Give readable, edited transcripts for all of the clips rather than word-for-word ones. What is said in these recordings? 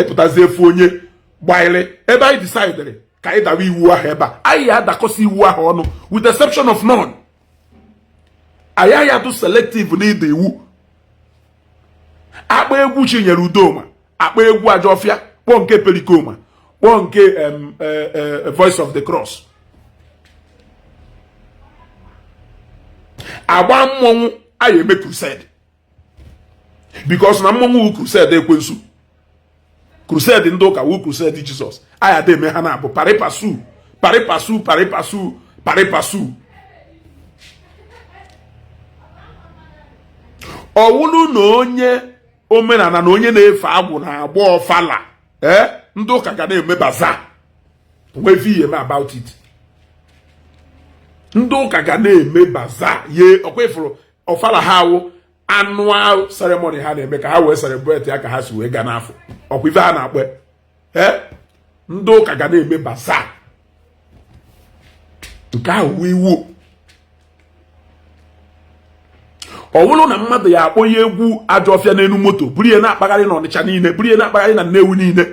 epụtazie efu onye gbaile ebe anyị decidere ka anyị dawa iwu ahụ ebe a anyị adakọsi iwu ahụ ọnụ with exception of none. anyị ahịa atụ selective na ide iwu. akpa egwu Chinyere Udoma, akpa egwu Ajọfịa, kpọọ nke Perikoma, kpọọ nke Voice of the Cross. agba mmọnwụ anyị eme crusade because na mmọnwụ wu crusade ekwensu, crusade ndị ụka wu crusade Jizọs. anyị ada eme ha na-abụ paripasu paripasu paripasu paripasu. ọwụlụ na onye omenala na onye na-efe agwụ na-agba ọfala ndị ụka ga na-eme baza nwevi eme about it. ndị ụka ga na-eme baza ye ọkwa ifuru ọfala ha awụ annual ceremony ha na-eme ka ha wee celebrate ya ka ha si wee ga n'afọ ọkwa ife ha na-akpọ ndị ụka ga na-eme baza nke ahụ iwu. ọ bụrụ na mmadụ ya akpọ ya egwu Ajọfịa n'elu moto buru ya na-akpagharị na Ọnịcha niile, buru ya na-akpagharị na Nnewi niile,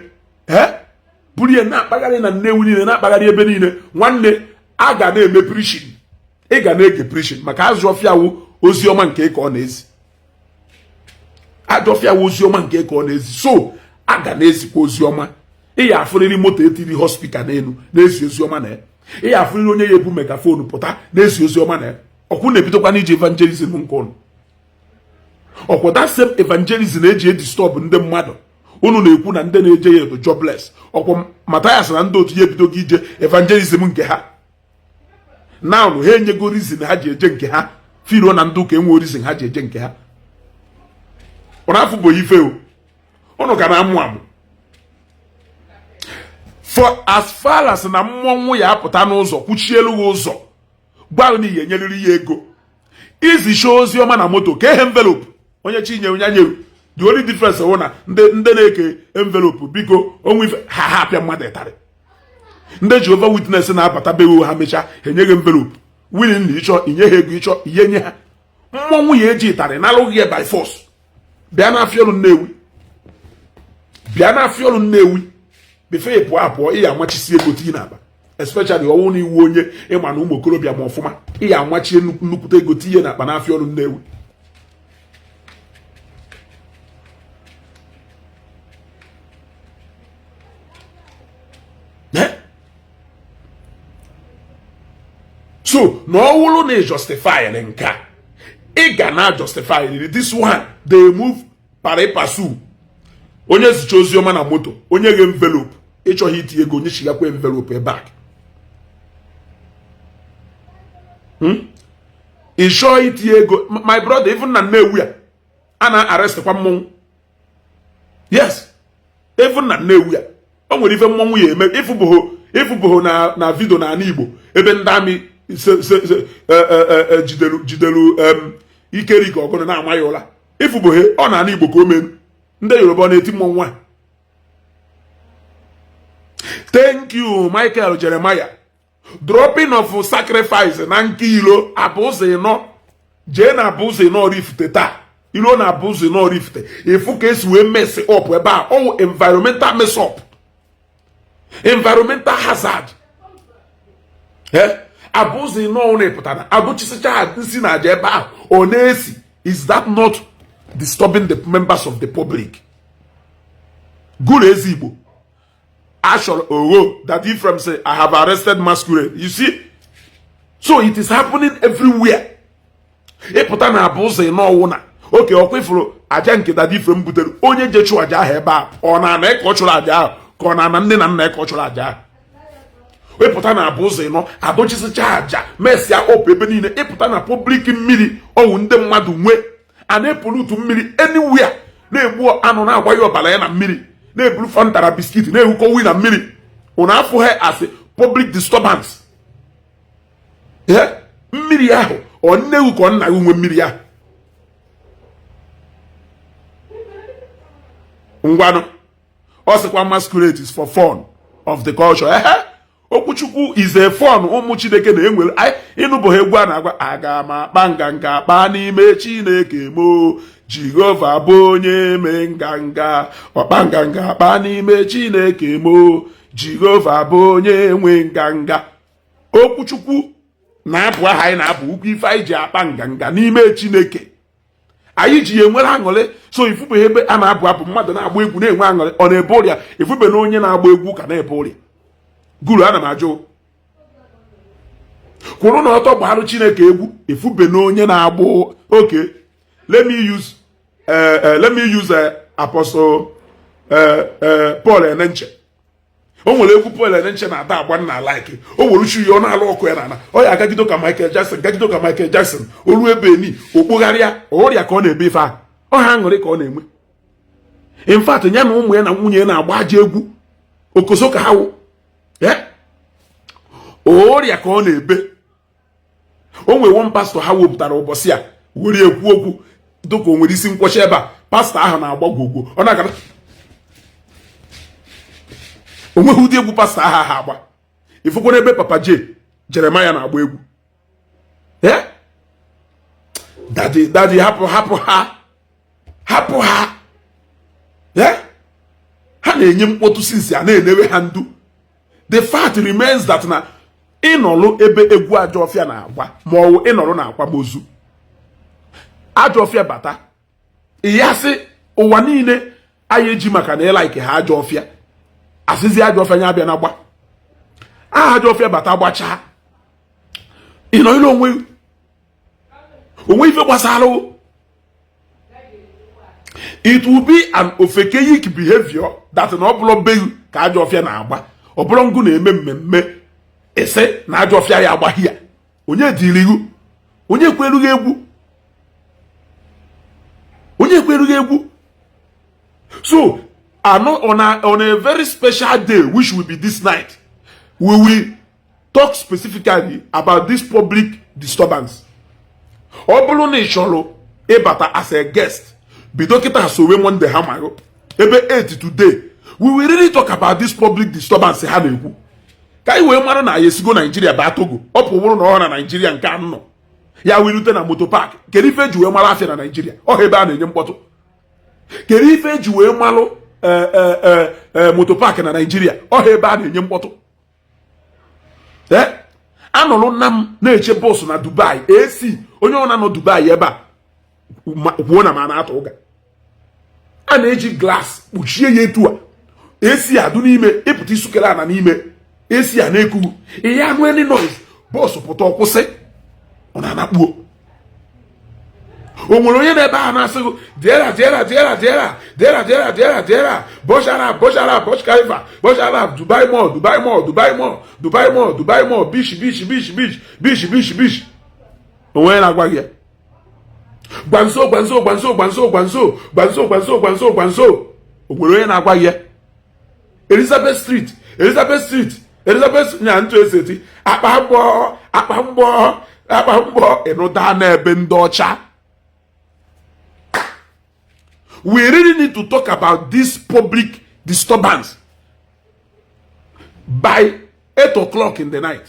buru ya na-akpagharị na Nnewi niile, na-akpagharị ebe niile, nwanne a ga na-eme preaching. ị ga na-ege preaching maka Ajọfịa wụ oziọma nke ka ọ na-ezi. Ajọfịa wụ oziọma nke ka ọ na-ezi, so a ga na-ezikwa oziọma. ị ya afụrịrị moto etiri hospital n'elu na-ezi oziọma na ya. ị ya afụrịrị onye ya ebu megafonu pụta na-ezi oziọma na ya. ọkwụ na-ebidokwa n'iji evangelism nke ụnụ. ọkwụ that same evangelism na-eji edisturb ndị mmadụ. unu na-ekwu na ndị na-eje ya edo jobless. ọkwụ Mathias na ndị otu ya ebidogo ije evangelism nke ha. na ụnụ ha enyego reason ha ji eje nke ha. filo na ndị ụka enwe reason ha ji eje nke ha. ụnụ afụ bụ ife o. ụnụ ga na-amụ amụ. for as far as na mmọnwụ ya apụta n'ụzọ kwuchielu gị ụzọ gwa na ihe enyeriri ya ego izicha ozi ọma na moto ka envelope onye Chinye onye nyeru. the only difference bụ na ndị na-eke envelope biko onwe ife ha apịa mmadụ ịtarị. ndị Jehovah Witness na-abata bewo ha mechaa enyeghị envelope willing na ịchọ inye ha ego ịchọ ihe nye ha. mmọnwụ ya eji ịtarị na-alụghị ya by force. bịa na afịọlụ Nnewi, bịa na afịọlụ Nnewi befe ya pụọ apụọ ị ya amachisi ego tii na aba, especially ọnwụ na iwu onye ịma na ụmụ okorobịa ma ọfụma ị ya amachie nnukwute ego tinye na akpa n'afịa ọrụ Nnewi. so na ọ wụrụ na justify nke a ị ga na justify this one they move paripasu. onye zicha oziọma na moto onye ghe envelope ịchọghị itinye ego onye chigakwa envelope ebe a. ị chọọ itinye ego my brother even na Nnewi a na-arrest kwa mmọnwụ. yes even na Nnewi o nwere ife mmọnwụ ya eme ịfụbụho na video na Igbo ebe ndị amị jidelu Ikerike ọgụnụ na-ama ya ụla. ịfụbụhe ọ na Igbo ka o menu ndị Yoruba na-eti mmọnwụ a. thank you Michael Jeremiah. dropping of sacrifice na nke ilo abụzụ ịnọ jee na abụzụ ịnọ Oraifite taa. ilo na abụzụ ịnọ Oraifite ịfụ ka esi wee mess up ebe a. ọwụ environmental mess up, environmental hazard. abụzụ ịnọ na-epụtara agụchisicha ha nsi na aja ebe ahụ ọ na-esi. is that not disturbing the members of the public? Gụrụ ezi Igbo Ashore Owo that Ephraim say I have arrested masquerade. You see, so it is happening everywhere. Ịpụta na abụ ụzọ ịnọ ọwụ na oke ọkwa ifuru aja nke that Ephraim butere onye je chụọ aja ahụ ebe a ọ na-ana eke ọ chụrụ aja ahụ ka ọ na-ana nne na nna eke ọ chụrụ aja ahụ. Ịpụta na abụ ụzọ ịnọ adọchisicha aja mesịa ọpụ ebe niile. ịpụta na public mmiri ọwụ ndị mmadụ nwee a na-epulutu mmiri anywhere na-egbu anụ na-agba ya ọbara ya na mmiri na-eburu fantara biskit na-ewukọwi na mmiri. ụna afụ ha as public disturbance. mmiri ahụ ọ nnewu ka ọ nna gị nwe mmiri ahụ. ngwanụ ọ sịkwa masquerade is for fun of the culture. okwuchukwu is a fun ụmụ Chineke na-enwere ịnụbụ ha egwu a na-agwa aga m akpa nganga akpa n'ime Chineke mo Jehova bụ onye me nganga ọkpa nganga akpa n'ime Chineke mo. Jehova bụ onye nwe nganga. Okwuchukwu na-abụ aha anyị na-abụ ukwu ife anyị ji akpa nganga n'ime Chineke. Anyị ji enwere aṅụrị. So ifube ebe a na-abụ abụ mmadụ na-agba egwu na-enwe aṅụrị ọ na-ebe ọrịa. Ifube na onye na-agba egwu ka na-ebe ọrịa. Guru ana m ajụ kwụrụ na ọtọ gbarụ Chineke egwu. Ifube na onye na-agba. Okay, let me use Apostle Paul Enenche. O nwere egwu Paul Enenche na-ada agba nna like. O were uchu ya ọ na-alụ ọkụ ya na ana. Ọ ya agagido ka Michael Jackson. Olu ebe ni okpogharịa ọrịa ka ọ na-ebe ife ahụ. Ọ ha aṅụrị ka ọ na-enwe. In fact, ya na ụmụ ya na nwunye na-agba aja egwu. Okoso ka ha wụ. Ọrịa ka ọ na-ebe. O nwere one pastor ha wepụtara ụbọchị a were ekwu okwu dịka o nwere isi nkwọcha ebe a. Pastor ahụ na-agba gwogwo. Ọ na-agara o nweghị ụdị egwu pastọ aha ha agba. Ifụkwara ebe Papa J Jeremiah na-agba egwu. Daddy hapụ ha. Ha na-enye mkpọtụ sinsi a na-enewe ha ndu. The fact remains that na ịnọlụ ebe egwu Ajọfịa na-agba ma ọ wụ ịnọlụ na akwamozu. Ajọfịa bata ya sị ụwa niile anyị eji maka na ịlaike ha Ajọfịa. Asịzi Ajọfịa nya abịa na gba. Ajọfịa bata gbachaa. Ịnọ ile onwe ife gbasara. It will be an ofekeic behavior that na ọbụla beghị ka Ajọfịa na-agba. Ọbụla ngụ na-eme mmemme ese na Ajọfịa ya agbaghị ya. Onye dịrị ihu. Onye kwerughị egwu. So on a very special day, which will be this night, we will talk specifically about this public disturbance. Obuluni Sholo Ebata as a guest, Bidokita Hasowe Monde Hamago, Ebe 8 today. We will really talk about this public disturbance. Haneku. Kai we mara na yesigo Nigeria ba Togo. Opo no na Nigeria nke anọ. Ya we rute na motor park. Keri ife ji we mara afia na Nigeria. O hebe a na-enye mkpọtụ. Keri ife ji we malụ motor park na Nigeria. O hebe a na-enye mkpọtụ. Anọlụ nna m na-eche bọọsụ na Dubai. AC onye ọ na-anọ Dubai ebe a kwuo na ma na-atụ ụga. A na-eji glass kpuchie ya etu a. AC adụ n'ime ịpụta isukere ana n'ime. AC a na-ekwu ihe anụ any noise bọọsụ pụta ọkwụsị ọ na-anakpuo. O nwere onye na-ebe a na-asịgụ diera Burj Khalifa Dubai Mall Bish. Onwe na-agwa gị gbanzo. O nwere onye na-agwa gị Elizabeth Street nya ntụ eseti akpa mgbọ ịnụda n'ebe ndị ọcha. We really need to talk about this public disturbance by 8 o'clock in the night.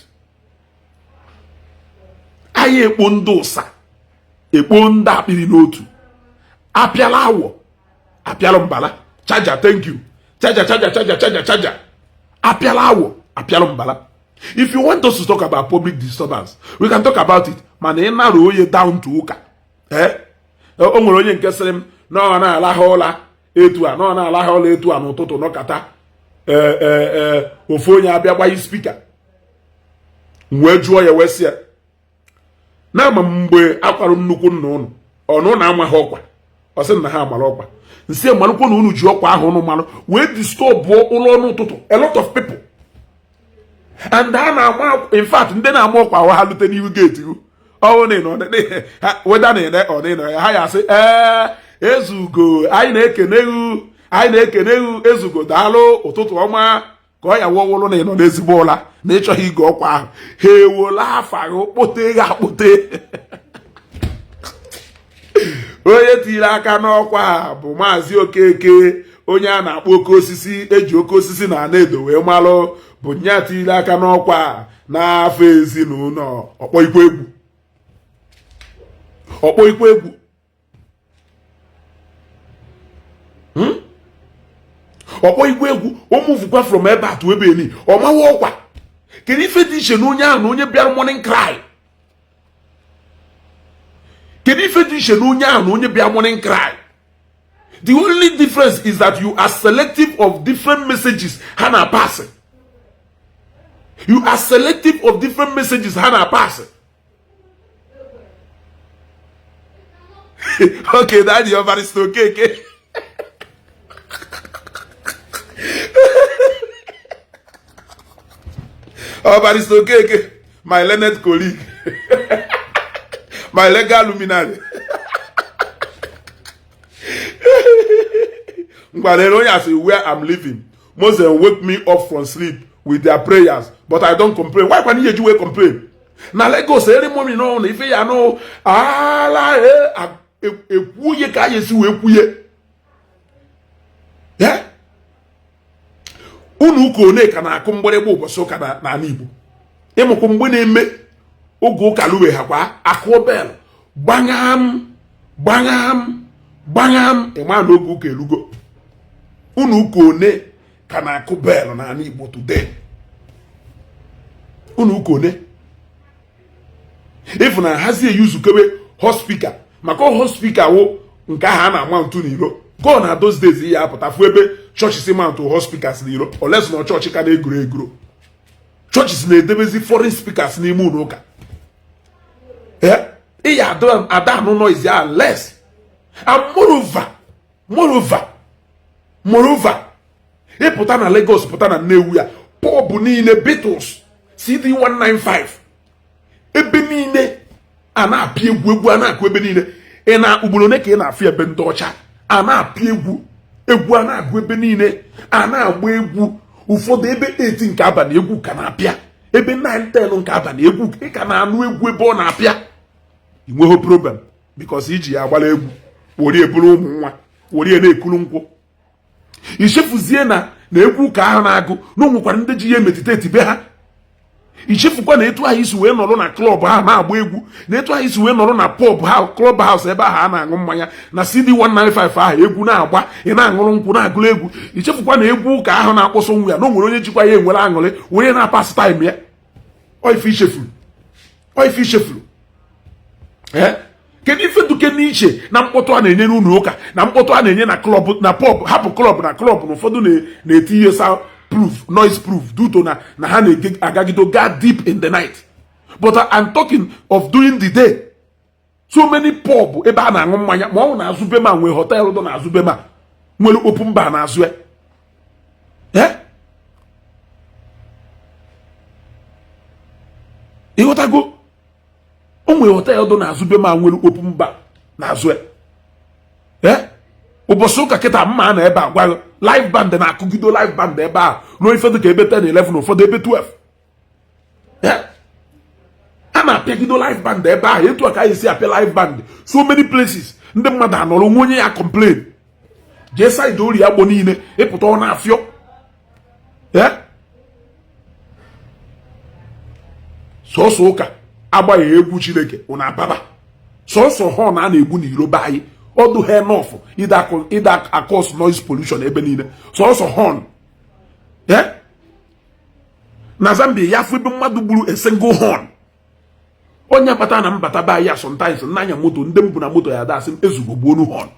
Anyị ekpo ndị ụsa ekpo ndị akpịrị n'otu apịala awọ apịala mbala chaja thank you chaja apịala awọ apịala mbala. If you want us to talk about public disturbance, we can talk about it. Mana ị nara onye down to ụka. O nwere onye nke sịrị m na ọ na-alaha ụla etu a n'ụtụtụ nọkata ofu onye abịa gbaghị spika wee jụọ ya wee sị ya na ama mgbe akwarụ nnukwu nna ụnụ ọnụ na-amaghị ọkwa ọ sị na ha amara ọkwa nsị malụkwa na unu ji ọkwa ahụ ụnụ malụ wee disturb ụlọ ọnụ ụtụtụ a lot of people and ha na-ama in fact ndị na-ama ọkwa ha lute n'ihu gate ọwụ weda na-ene ọdịnọ ya ha ya asị ezugo anyị na-ekene ewu ezugo daalụ ụtụtụ ọma ka ọ ya wụwụlụ na ịnọ n'ezigbo ụla na ịchọghị ige ọkwa ahụ ha ewola afaghị kpote gị akpote. Onye tiri aka n'ọkwa bụ Maazị Okeke, onye a na-akpọ oke osisi eji oke osisi na ana-edo wee malụ bụ nya tiri aka n'ọkwa n'afọ ezinụlọ ọkpọ ikwe egwu ọkpọ igwe egwu o move from ebe a to ebe ni ọ mawa ọkwa kedu ife dị iche na onye ahụ na onye bịara morning cry kedu ife dị iche na onye ahụ na onye bịara morning cry the only difference is that you are selective of different messages ha na pass you are selective of different messages ha na pass okay daddy your very okay oh, but it's okay. My learned colleague, my legal luminary. But they don't ask where I'm living. Most of them wake me up from sleep with their prayers, but I don't complain. Why can't you complain? Now let go. Say every moment, no. If you know, yeah. Unu kone kana akumbere bo boso kana na Igbo emoko mgbe na-eme oge ụka luwe ha kwa akụbel gbangam ịma na oge ụka elugo unu kone kana akụbel na Igbo today unu kone if na hazie use kebe hospital maka hospital wo nke ha na amount n'iro go na those days ya apụta fu ebe churches mount hospitals n'iro unless no church ka na-eguro churches na-edebezi foreign speakers n'ime ụlọ ụka iya ada no noise ya less and moreover ịpụta na Lagos pụta na Nnewi ya pub niile Beatles CD195 ebe niile a na-apịa egwu a na-akụ ebe niile ị na ugboro ne ka ị na-afịa ebe ndị ọcha a na-apịa egwu a na-agụ ebe niile a na-agba egwu ụfọdụ ebe 8 nke abalị egwu ka na-apịa ebe 9-10 nke abalị egwu ị ka na-anụ egwu ebe ọ na-apịa inweghị problem because iji ya agbara egwu were eburu ụmụ nwa were na-ekuru nkwụ ichefuzie na egwu ka ahụ na-agụ na onwekwara ndị ji ya emetiteti be ha ichefukwa na etu ahụ isi wee nọrọ na klọb ha na-agba egwu na etu ahụ isi wee nọrọ na pub ha klọb haus ebe ahụ a na-aṅụ mmanya na CD195 ahụ egwu na-agba ị na-aṅụrụ nkwụ na-agụrụ egwu ichefukwa na egwu ka ahụ na-akpọsọ nwa ya na o nwere onye jikwa ya enwere aṅụrị were na-apasị taịm ya oife ichefuru kedu ife duke n'iche na mkpọtụ a na-enye n'ụlọ ụka na mkpọtụ a na-enye na klọb na pub hapụ klọb na ụfọdụ na-eti ihe noise proof due to na ha na-agagido ga deep in the night but I'm talking of during the day so many pub ebe a na-aṅụ mmanya ma ọ na azụbema nwee hotel do na azụbema nwere open bar na azụ ịghọtago o nwere hotel do na azụbema nwere open bar na azụ ụbọchị ụka kịta mma na ebe a gwa live band na-akụgido live band ebe a ruo ife dị ka ebe 10-11 ụfọdụ ebe 12 a na-apịagido live band ebe ahụ etu a ka anyị si apịa live band so many places ndị mmadụ anọrọ nwe onye ya complain jee saịdị ori agbo niile ịpụta ọ na-afịọ sọsọ ụka agbaghị egwu Chineke ụna ababa sọsọ họn a na-egbu n'iro be anyị ọdụ ha enough ịda across noise pollution ebe niile sọsọ họn na Zambia ya fụ ebe mmadụ gburu a single horn onye akpata na mbata ba ya sometimes n'anya moto ndị mbụ na moto ya dasị ezugo gbuonu horn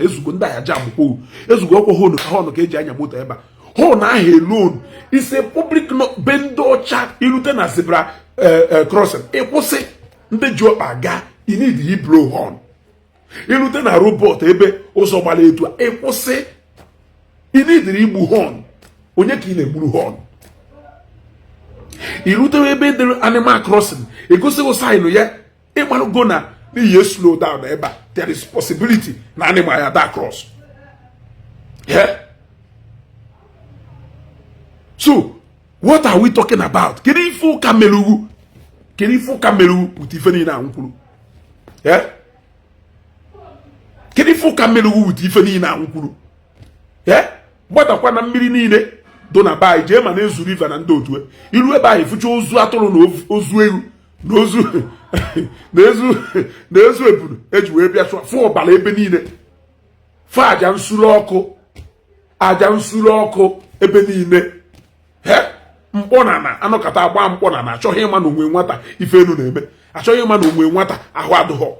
ezugo ndị aya jam kwo ezugo ọkwa họn ka eji anya moto ebe a họn ahụ alone is a public be ndị ọcha irute na zebra crossing ịkwụsị ndị ji ọkpa gaa you need blow horn irute na robot ebe ụzọ gbara etu a ịkwụsị you need igbu horn onye ka ị na-egburu horn irute ebe dere animal crossing egosigo sign ya ịgbarugo na n'ihe slow down ebe a there is possibility na animal ya da cross so what are we talking about? Kedu ife ụka melugu with ife niile a nkwuru kedu ife ụka melugu with ife niile a nkwuru gbatakwa na mmiri niile do na bai jee ma na-ezu river na ndị otu iru ebe ahụ ifucha ozu atụrụ na ozu ewu na ezu eburu eji wee bịa fụ ọbara ebe niile fụ aja nsuru ọkụ aja nsuru ọkụ ebe niile mkpọnana anọkọta agba mkpọnana achọghị ịma na onwe nwata ife enu na-eme achọghị ịma na onwe nwata ahụ adụghọ.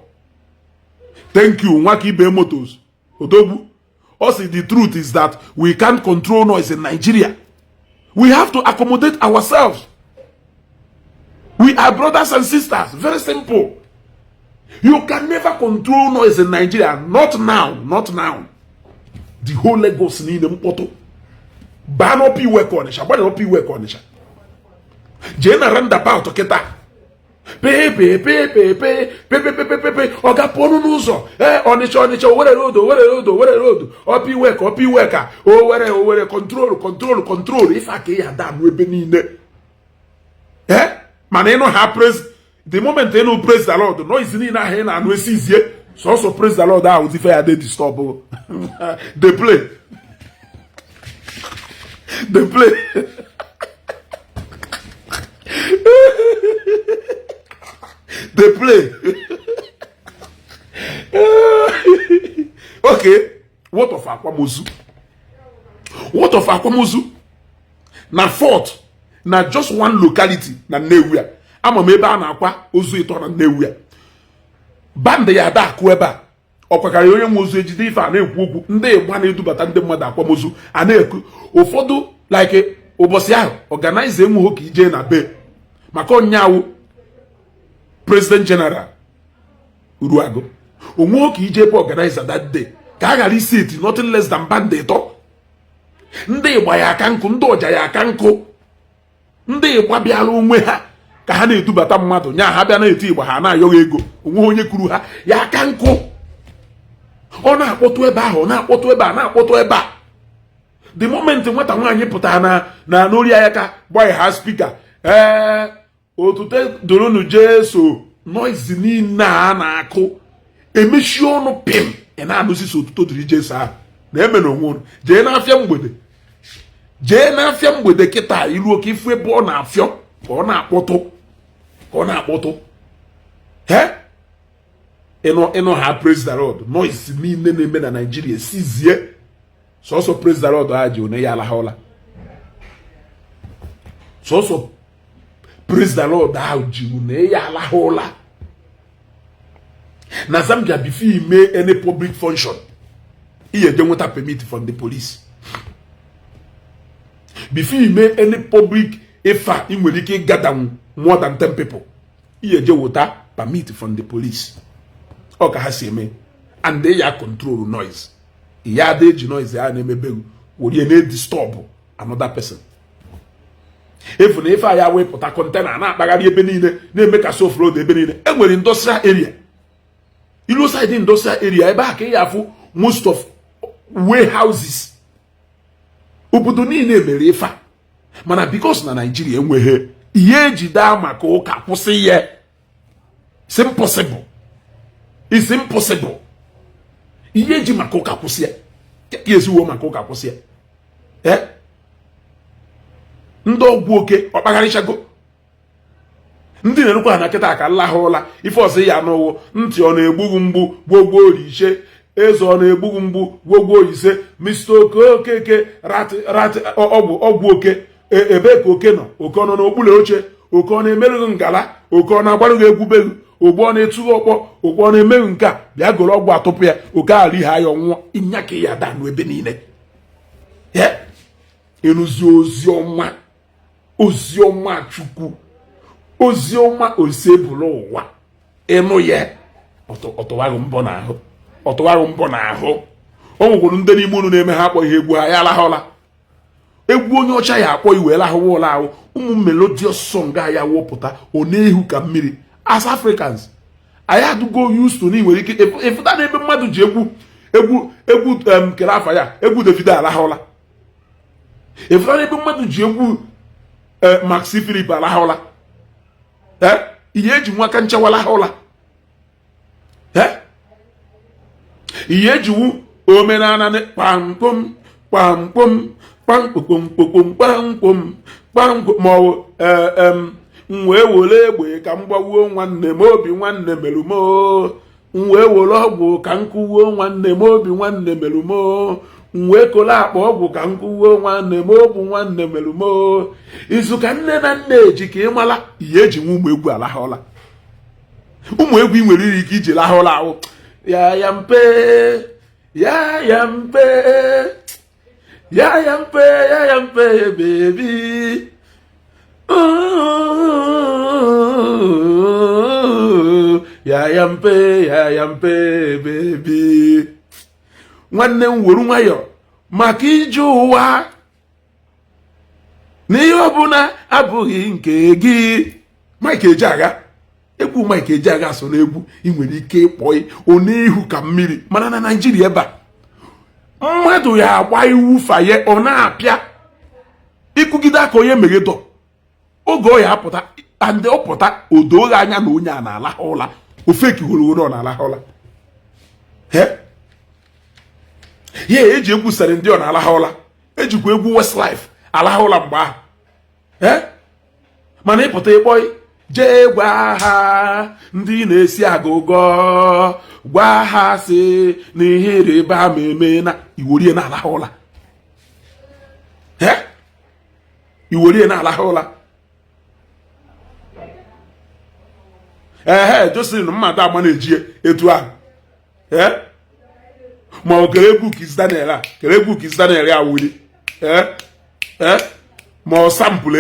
Thank you nwaka ibe motos odogwu. Also, the truth is that we can't control noise in Nigeria. We have to accommodate ourselves. We are brothers and sisters. Very simple. You can never control noise in Nigeria. Not now. Not now. The whole Lagos need a mpoto. Ban up you work on it. Ban up you work on it. Jena roundabout oketa. Pepe. Oga ponu n'ụzọ. Ọnịcha, were road. Opi work. Were control. If I can down ebe niile. Man, you know how praise the moment you know praise the Lord. No is in na he na no easier. So also praise the Lord how if I dey disturb. They play. They play. Okay. What of Akwamozu? Na fort. Na just one locality na Newia. Ama m ebe a na-akwa ozu ito na Newia. Band ya da akụ ebe a. Ọkwakara onye nwe ozu ejide ife a na-ekwu okwu. Ndị Igbo na-edubata ndị mmadụ akwamozu a na-ekwu. Ụfọdụ like ụbọchị ahụ organize enwe ka ije na be maka onyawo President General Uruago. Onwe ka ije be organizer that day. Ka a ghara isi eti nothing less than band ito. Ndị Igbo ya aka nkụ, ndị ọja ya aka nkụ. Ndị Igbo bịara onwe ha ka ha na-edubata mmadụ nya ha bịa na-eti Igbo ha na-ayọghị ego onwe onye kwuru ha ya aka nkụ. Ọ na-akpọtụ ebe ahụ na-akpọtụ ebe a. The moment nwata nwaanyị pụtara na n'ori ya ka gbanye ha spika otute doronu Jesu noise niile a na-akụ emechi ọnụ pim ị na-anụzi so otuto dịrị Jesu ahụ na-eme na onwe unu jee n'afịa mgbede kịta ilu oke ifu ebe ọ na-afịọ ka ọ na-akpọtụ ịnọ ha praise the Lord noise niile na-eme na Nigeria sizie sọsọ praise the Lord ha ji one ya alahaola sọsọ praise the Lord ha ji one ya alahaola. Na Zambia before you make any public function you don't want a permit from the police. Before you make any public effort, you will gather more than 10 people. You just want a permit from the police. Okay, and they are control noise. Yeah, they noise. They are would you need disturb another person? If I away put a container, not baggy benine, they make a soft road. They benine. And we're in industrial area. You know, side industrial area. Back here, most of warehouses. Obodo niile mere ife mana because na Nigeria enweghị ihe ejide maka ụka kwụsị ya. It's impossible. Ihe eji maka ụka kwụsị ya. Yes, uwe maka ụka kwụsị ya. Ndị ọgwụ oke ọkpagharịchago. Ndị na-erukwa na kịta aka allahụla ife ọsị ya n'ụwụ ntị ọ na-egbughu mgbu gbogbo orije eze ọ na-egbughu mgbu gbogbo ise Mr. Okeke rat ọgwụ oke ebe ka oke nọ oke nọ n'okpuru oche oke ọ na-emerụghị ngala oke ọ na-agbarụghị egwubeghu ogbo ọ na-etughị ọkpọ ogbo ọ na-emeghị nke a bịa goro ọgwụ atụpụ ya oke ali ha ya ọnwụọ ịnyaka ya danụ ebe niile ịrụzi oziọma Chukwu oziọma osebụrụ ụwa ịnụ ya ọtụwarụ mbọ n'ahụ. O nwekwuru ndị n'ime unu na-eme ha akpọ ihe egwu ha ya alahụla egwu onye ọcha ya akpọ iwe lahụwa ụlọ ahụ ụmụ melodious song ya wụpụta ọ na-ehu ka mmiri. As Africans anyị adụgo used to na nwere ike ịfụta na ebe mmadụ ji egwu kere afa ya egwu Davido alahụla ịfụta na ebe mmadụ ji egwu Maxi Philip alahụla ihe eji nwa aka nchawala alahụla ihe ejiwu omenala kpamkpom maọbụ wee were egbe ka m gbawuo nwanne m obi nwanne melumo wee were ọgwụ ka m kụwuo nwanne m obi nwanne melumo wee kole akpa ọgwụ ka nkwuo nwanne m ogbu nwanne melumo izu ka nne na nna eji ka ị mala ihe eji nwa ụmụ egwu alahụla ụmụ egwu ị nwere iri ike iji lahụla ahụ ya ya mpe ya ya mpe ya ya mpe ya ya mpe baby ya ya mpe baby nwanne m were nwayọ maka ije ụwa n'ihe ọbụla abụghị nke gị. Mike Ejeagha egwu Mike Ejeagha so n'egwu ị nwere ike ịkpọ onihu ka mmiri mana na Naijiria ebe a mmadụ ya agba iwu faye ọ na-apịa ịkụgide aka onye megedọ oge ọ ya apụta andị ọ pụta odoghị anya na onye a na-alahụ ụla ofeki hụrụ ọ na-alahụ ụla ya eji egwu sere ndị ọ na-alahụ ụla ejikwa egwu Westlife alahụ ụla mgbe ahụ mana ịpụta ịkpọ jee gwa ha ndị na-esi agụgọ gwa ha si n'ihe ịrịba ama eme na iworie na-alahụ ụla iworie na-alahụ ụla Jocelyn mmadụ agba na-eji etu ahụ ma ọ kere egwu Kiss Daniel a wuli ma ọ sampụl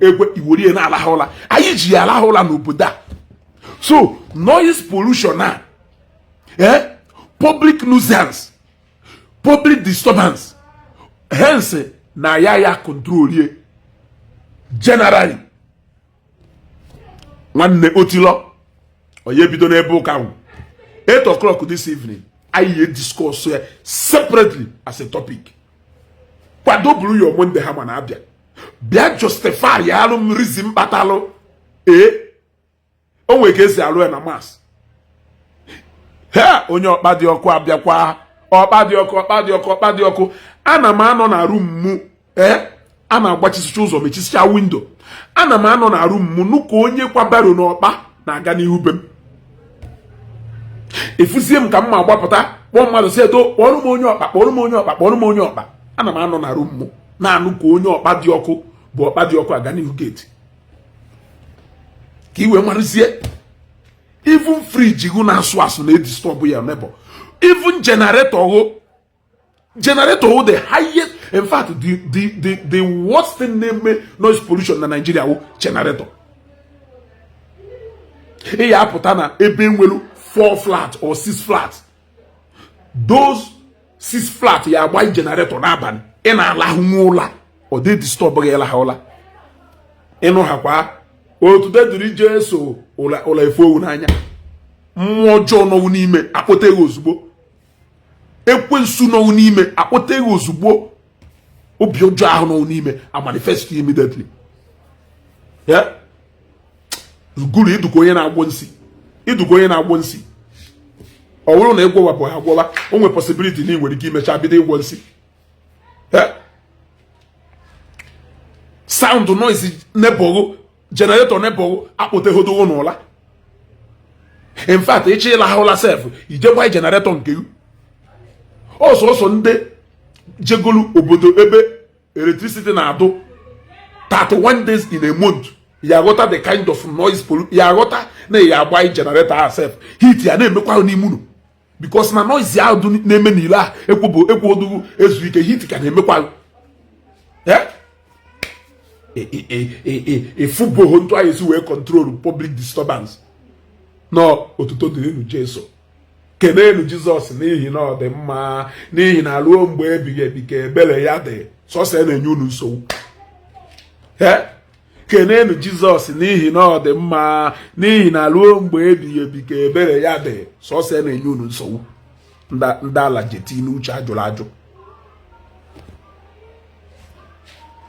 ekwe iworie na-alahụ ụla anyị ji ya alahụ ụla n'obodo a. So noise pollution na public nuisance, public disturbance, hence na ya control generally. Nwanne otilo oye bido n'ebe ụka ahụ 8 o'clock this evening anyị discuss separately as a topic. Kwado buru your Monday ha na abịa bịa justify ya alụ reason mkpatalụ o nwere ka esi alụ ya na mass onye ọkpa dị ọkụ abịakwa ọkpa dị ọkụ ana m anọ na room mụ a na-agbachisicha ụzọ mechisicha window ana m anọ na room mụ nụ ka onye kwabaro n'ọkpa na-aga n'ihu be m efusie m ka m ma agbapụta kpọọ mmadụ si eto kpọrọ m onye ọkpa ana m anọ na room mụ na-anụ ka onye ọkpa dị ọkụ bụ ọkpa dị ọkụ aga n'ihu gate ka iwe marụzie even fridge hụ na-asụ asụ na-edisturb ya neighbor. Even generator the highest, in fact the worst thing name noise pollution na Nigeria wụ generator. Ya apụta na ebe nwelu 4 flat or 6 flat, those 6 flat ya agba generator n'abalị ị na-alahụ ụla ọ dị disturb gị alahụ ụla ịnụ ha kwa otu dediri je so ụla efu owu n'anya mmụọ ọjọọ nọwụ n'ime akpọteghị ozugbo ekwensu nọwụ n'ime akpọteghị ozugbo obi ọjọọ ahụ nọwụ n'ime a manifest immediately guru iduka onye na-agwọ nsị ọ bụrụ na ịgwọwapụ ha agwọwa o nwere possibility na ị nwere ike imecha bido ịgwọ nsị sound noise nebọgụ generator nebọgụ akpọteghị n'ụla. In fact ịchị ịlahụla sef ijegwa generator nke ọsọsọ ndị jegolu obodo ebe electricity na-adụ 31 days in a month ya ghọta the kind of noise pollution ya ghọta na ya agba generator herself heat ya na-emekwa n'ime unu because na noise ahụ dị na-eme n'ile a ekwodogu ezu ike heat ka na-emekwa football ntụ anyị si wee control public disturbance. No, otuto dịrịnụ Jesu kenenu Jizọs n'ihi na ọ dị mma n'ihi na ruo mgbe ebighị ebi ka ebere ya dị sọsọ na-enye unu nsogbu. Kenenu Jizọs n'ihi na ọ dị mma n'ihi na ruo mgbe ebighị ebi ka ebere ya dị sọsọ na-enye unu nsogbu. Ndị ala jeti n'uche ajụrụ ajụ.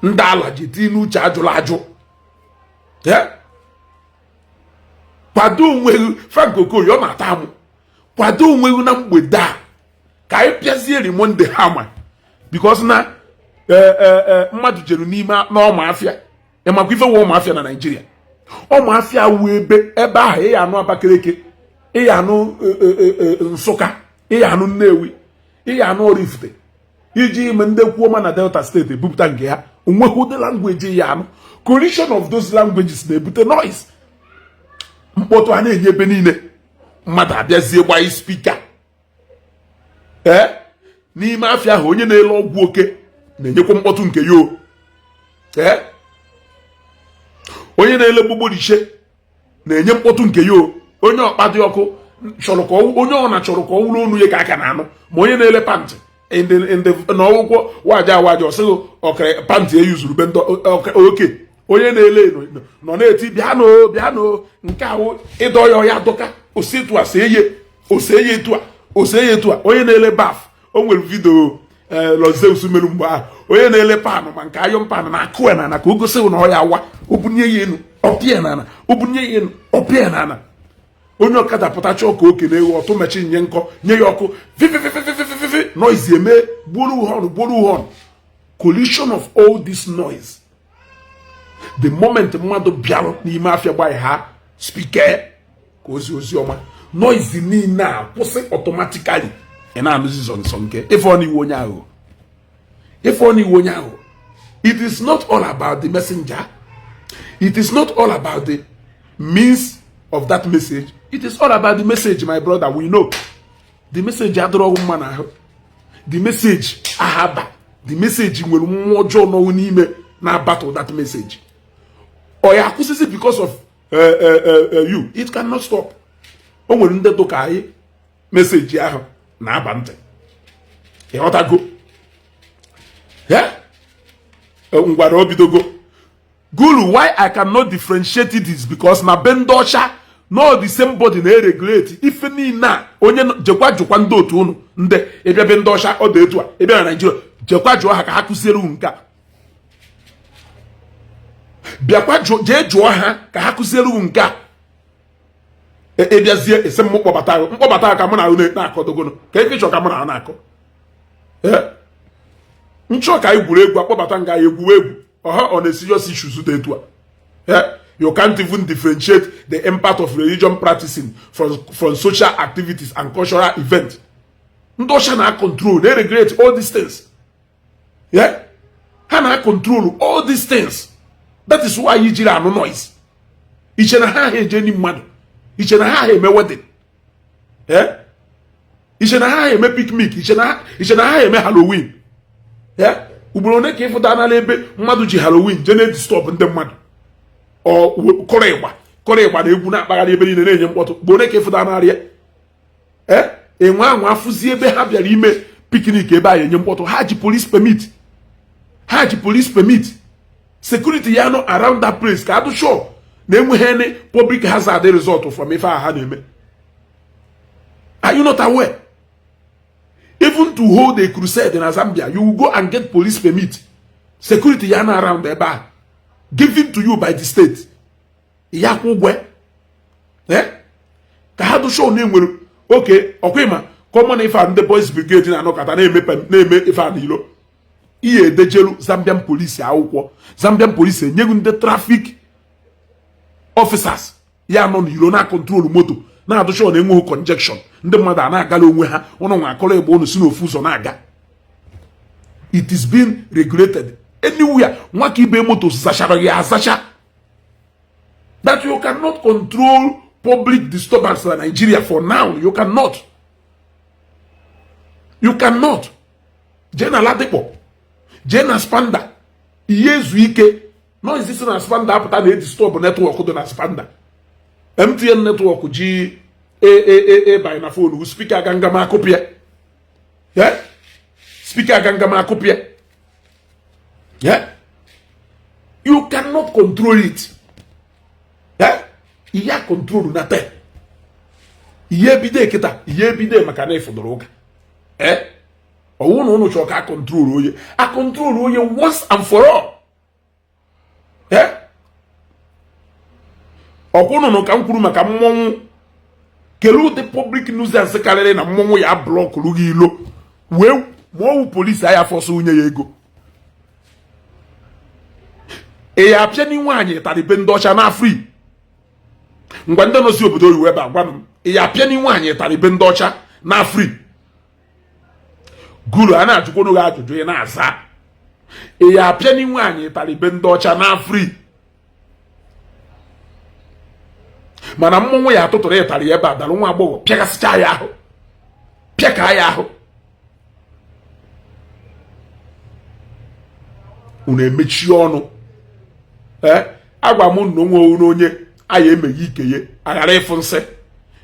Ndị ala jeti n'uche ajụrụ ajụ. Kwado onwe Franco yo na-ata amụ kwado onwe na mgbede a ka anyị pịazie Monday hama because na mmadụ jere n'ime n'ọma afịa ịmakwa ife nwe ọma afịa na Nigeria. Ọma afịa wu ebe ahụ ịya anụ Abakaliki ịya anụ Nsụka ịya anụ Nnewi ihe anụ Oraifite iji ime ndị kwuo na Delta steeti ebupụta nke ha onweghị ụdị language ya anụ. Collision of those languages na-ebute noise, mkpọtụ a na-enye ebe niile, mmadụ abịazie gbaa spika n'ime afịa ahụ onye na-ele ọgwụ oke na-enyekwa mkpọtụ nke ya onye na-ele gbogboriche na-enye mkpọtụ nke ya onye ọkpa dị ọkụ chọrọ ka onye ọ na chọrọ ka ọ wụrụ onu ya ka aka na-anụ, ma onye na-ele pantị na ọgwụkwọ waja ọsịghị ọkara pantị eyuzuru be oke onye na-ele nọ na-eti bịanụ nke ahụ ịdọ ya ọya dọka osetu a oseye etu a onye na-ele baf o nwere vidio Lozeus mere mgbe ahụ onye na-ele panụ ma nke ayọn panụ na-akụ ya n'ana ka o gosi na ọ ya awa obunye ya enu ọpịa n'ana obunye ya enu ọpịa n'ana onye ọkada pụta chọọ ka oke na-ewu ọtụ mechi nye nkọ nye ya ọkụ vivivivivivivi noise eme gbuoru hon. Collision of all this noise, the moment mmadụ bịarụ n'ime afịa gbaa ha spike ka ozi ọma noise niile a kwụsị automatically ị na-anụzi nsọ nke ife ọ n'iwu onye ahụ. It is not all about the messenger, it is not all about the means of that message, it is all about the message. My brother, we know the message adọrọ mma n'ahụ, the message ahaba, the message nwere mmụọ ọjọọ nọ n'ime na battle that message. Or ya kwụsịsị because of you, it cannot stop. O nwere ndị dụka anyị message ahụ na-aba ntị ịghọtago ngwara obidogo guru. Why I cannot differentiate it is because na be ndị ọcha no the same body na-regulate ife niile a onye jekwa ndị otu unu ndị ịbịa be ndị ọcha ọ dị etu a ịbịa na Naịjirịa jekwa jụọ ha ka ha kụziere unu nke a bịakwa jee jụọ ha ka ha kụziere unu nke a ebiazie ese mkpọbata ka mụ na ahụ na-akọdogono ka eke chọ ka mụ na ahụ na-akọ nchọ ka anyị gwuru egwu akpọbata nga ya egwu ọha ọ na-serious issues dị etu a you can't even differentiate the impact of religion practicing from social activities and cultural events. Ndị ọcha na-control, they regulate all these things. Ha na-control all these things. That is why you jiri anụ noise. Iche na ha eje ni mmadụ. Iche na ha eme wedding. Iche na ha eme picnic. Iche na ha eme Halloween. Ugboro one ka ịfụta n'ala ebe mmadụ ji Halloween je na-disturb ndị mmadụ. Kọrọ ịgba na egwu na-akpagharị ebe niile na-enye mkpọtụ. Ugboro one ka ịfụta n'arịa. Enwe ahụ afụzi ebe ha bịara ime picnic ebe a enye mkpọtụ. Ha ji police permit. Security ya nọ around that place ka adụ sure na enweghị any public hazard result from ife ha na-eme. Are you not aware? Even to hold a crusade in Zambia, you will go and get police permit. Security ya nọ around ebe a given to you by the state. Ya kwụgwe ka ha dụ sure na enwere okay ọkwịma common ife and the boys brigade na-anọkọta na-eme ife a n'ilo. Ihe edejelu Zambian police akwụkwọ. Zambian police enyego ndị traffic officers ya nọ n'iro na control moto na-adụ sure na enweghị congestion. Ndị mmadụ a na-agala onwe ha ụnụ nwa akọrọ ebe ụnụ si n'ofu ụzọ na-aga. It is being regulated anywhere. Nwa ka ibe moto zachara ya azacha. That you cannot control public disturbance in Nigeria for now. You cannot. Jena Ladipo, Jena Spanda, Iyezu ike. No is na Spanda apụta na disturb network dị na Spanda. MTN network ji by na phone speaker ganga ma kopia. Speaker ganga ma kopia. You cannot control it. Iya control na te. Iye bide kita, iye bide maka na ifodoro ụka. Owu na unu chọ ka control oye. A control oye once and for all. Ọkwụnụ nọ ka m kwuru maka mmọnwụ. Kelu the public nuisance karịrị na mmọnwụ ya block rugi ilo. Wee mọwụ polisi aya fọsọ unye ya ego. Ya apịa ni nwaanyị taribe ndị ọcha na free. Ngwa ndị nọ si obodo oyibo ebe agwanụ m. Ya apịa ni nwaanyị taribe ndị ọcha na free. guru a na-ajụkwonu gị ajụjụ ị na-aza ị ya apịa n'inwe anyị talibe ndị ọcha na free mana mmụnwụ ya atụtụrụ ịtara ebe a dara nwa agbọghọ pịagasịcha ya ahụ pịaka ya ahụ unu emechi ọnụ agwa m na onwe onye anyị emeghị ike ye aghara ịfụ nsị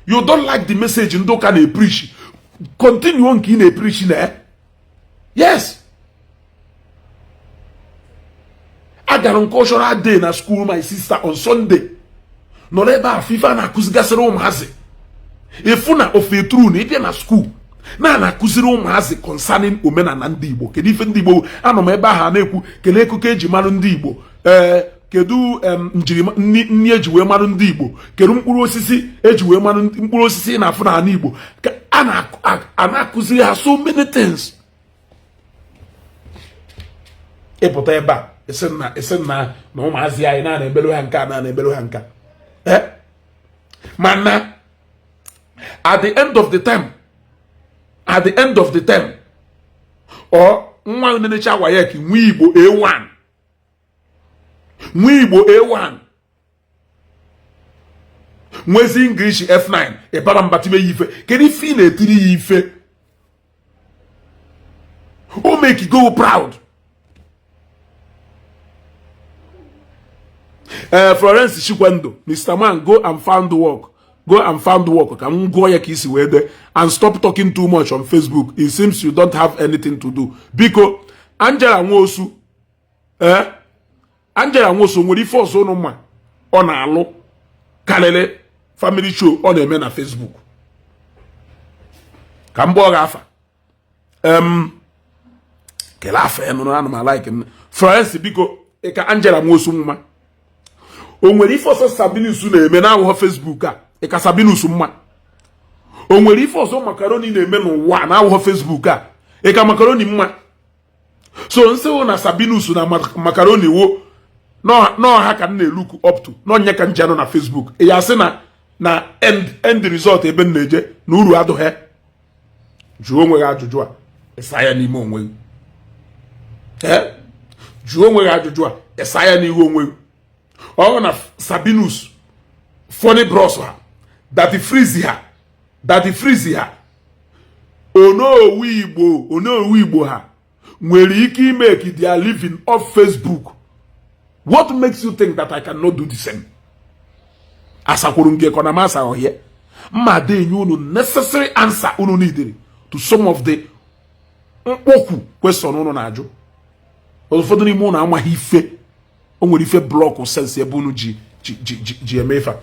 you don't like the message ndị ụka na-epreach continue nke ị na-epreach na yes agara m cultural day na school my sister on Sunday nọrọ ebe a fifa na-akụzigasịrị ụmụazị efu na ofe tru na ịbịa na school na-akụziri ụmụazị concerning omenala ndị Igbo kedu ife ndị Igbo anọ m ebe ahụ na-ekwu kedu ekụkọ eji marụ ndị Igbo kedu nni eji wee marụ ndị Igbo kedu mkpụrụ osisi eji wee marụ mkpụrụ osisi na afụ n'ala Igbo a na-akụziri ha so many things ịpụta ebe a esi na ụmụazị anyị na-ebelu ha nka na-ebelu ha nka mana at the end of the term nwa nenecha wayek nwa Igbo A1 nwa Igbo A1 nwezi English F9 ịbara mbatime ya ife kedu ife ị na-etiri ya ife o make you go proud Florence Chikwendo Mr. Man go and find work ka m gụọ ya ka isi wee de and stop talking too much on Facebook. It seems you don't have anything to do. Biko Angela Nwosu nwere ife ọzọ ụnụ mma ọ na-alụ karịrị family show ọ na-eme na Facebook ka m gbọọ gị afa kele afa ya nụrụ ana m like Florence biko ka Angela Nwosu mma o nwere ife ọzọ Sabinus na-eme na ahụhụ Facebook a ka Sabinus mma o nwere ife ọzọ makaroni na-eme n'ụwa na ahụhụ Facebook a ka makaroni mma so nse na Sabinus na makaroni wo no ha ka na-elook up to no nye ka nje anọ na Facebook ya sị na end result ebe na-eje na uru adụghị jụọ onwe gị ajụjụ a ịsa ya n'ime onwe gị jụọ onwe gị ajụjụ a ịsa ya n'ihu onwe gị ọ na Sabinus funny bros ha that freeze ha onowu Igbo ha nwere ike ime their living off Facebook. What makes you think that I cannot do the same? Asakwuru nke economy asa ohie mma de enye unu necessary answer unu needed to some of the mkpoku question unu na-ajụ ụfọdụ n'ime unu amaghị ife o nwere ife block sense ebe unu ji emefa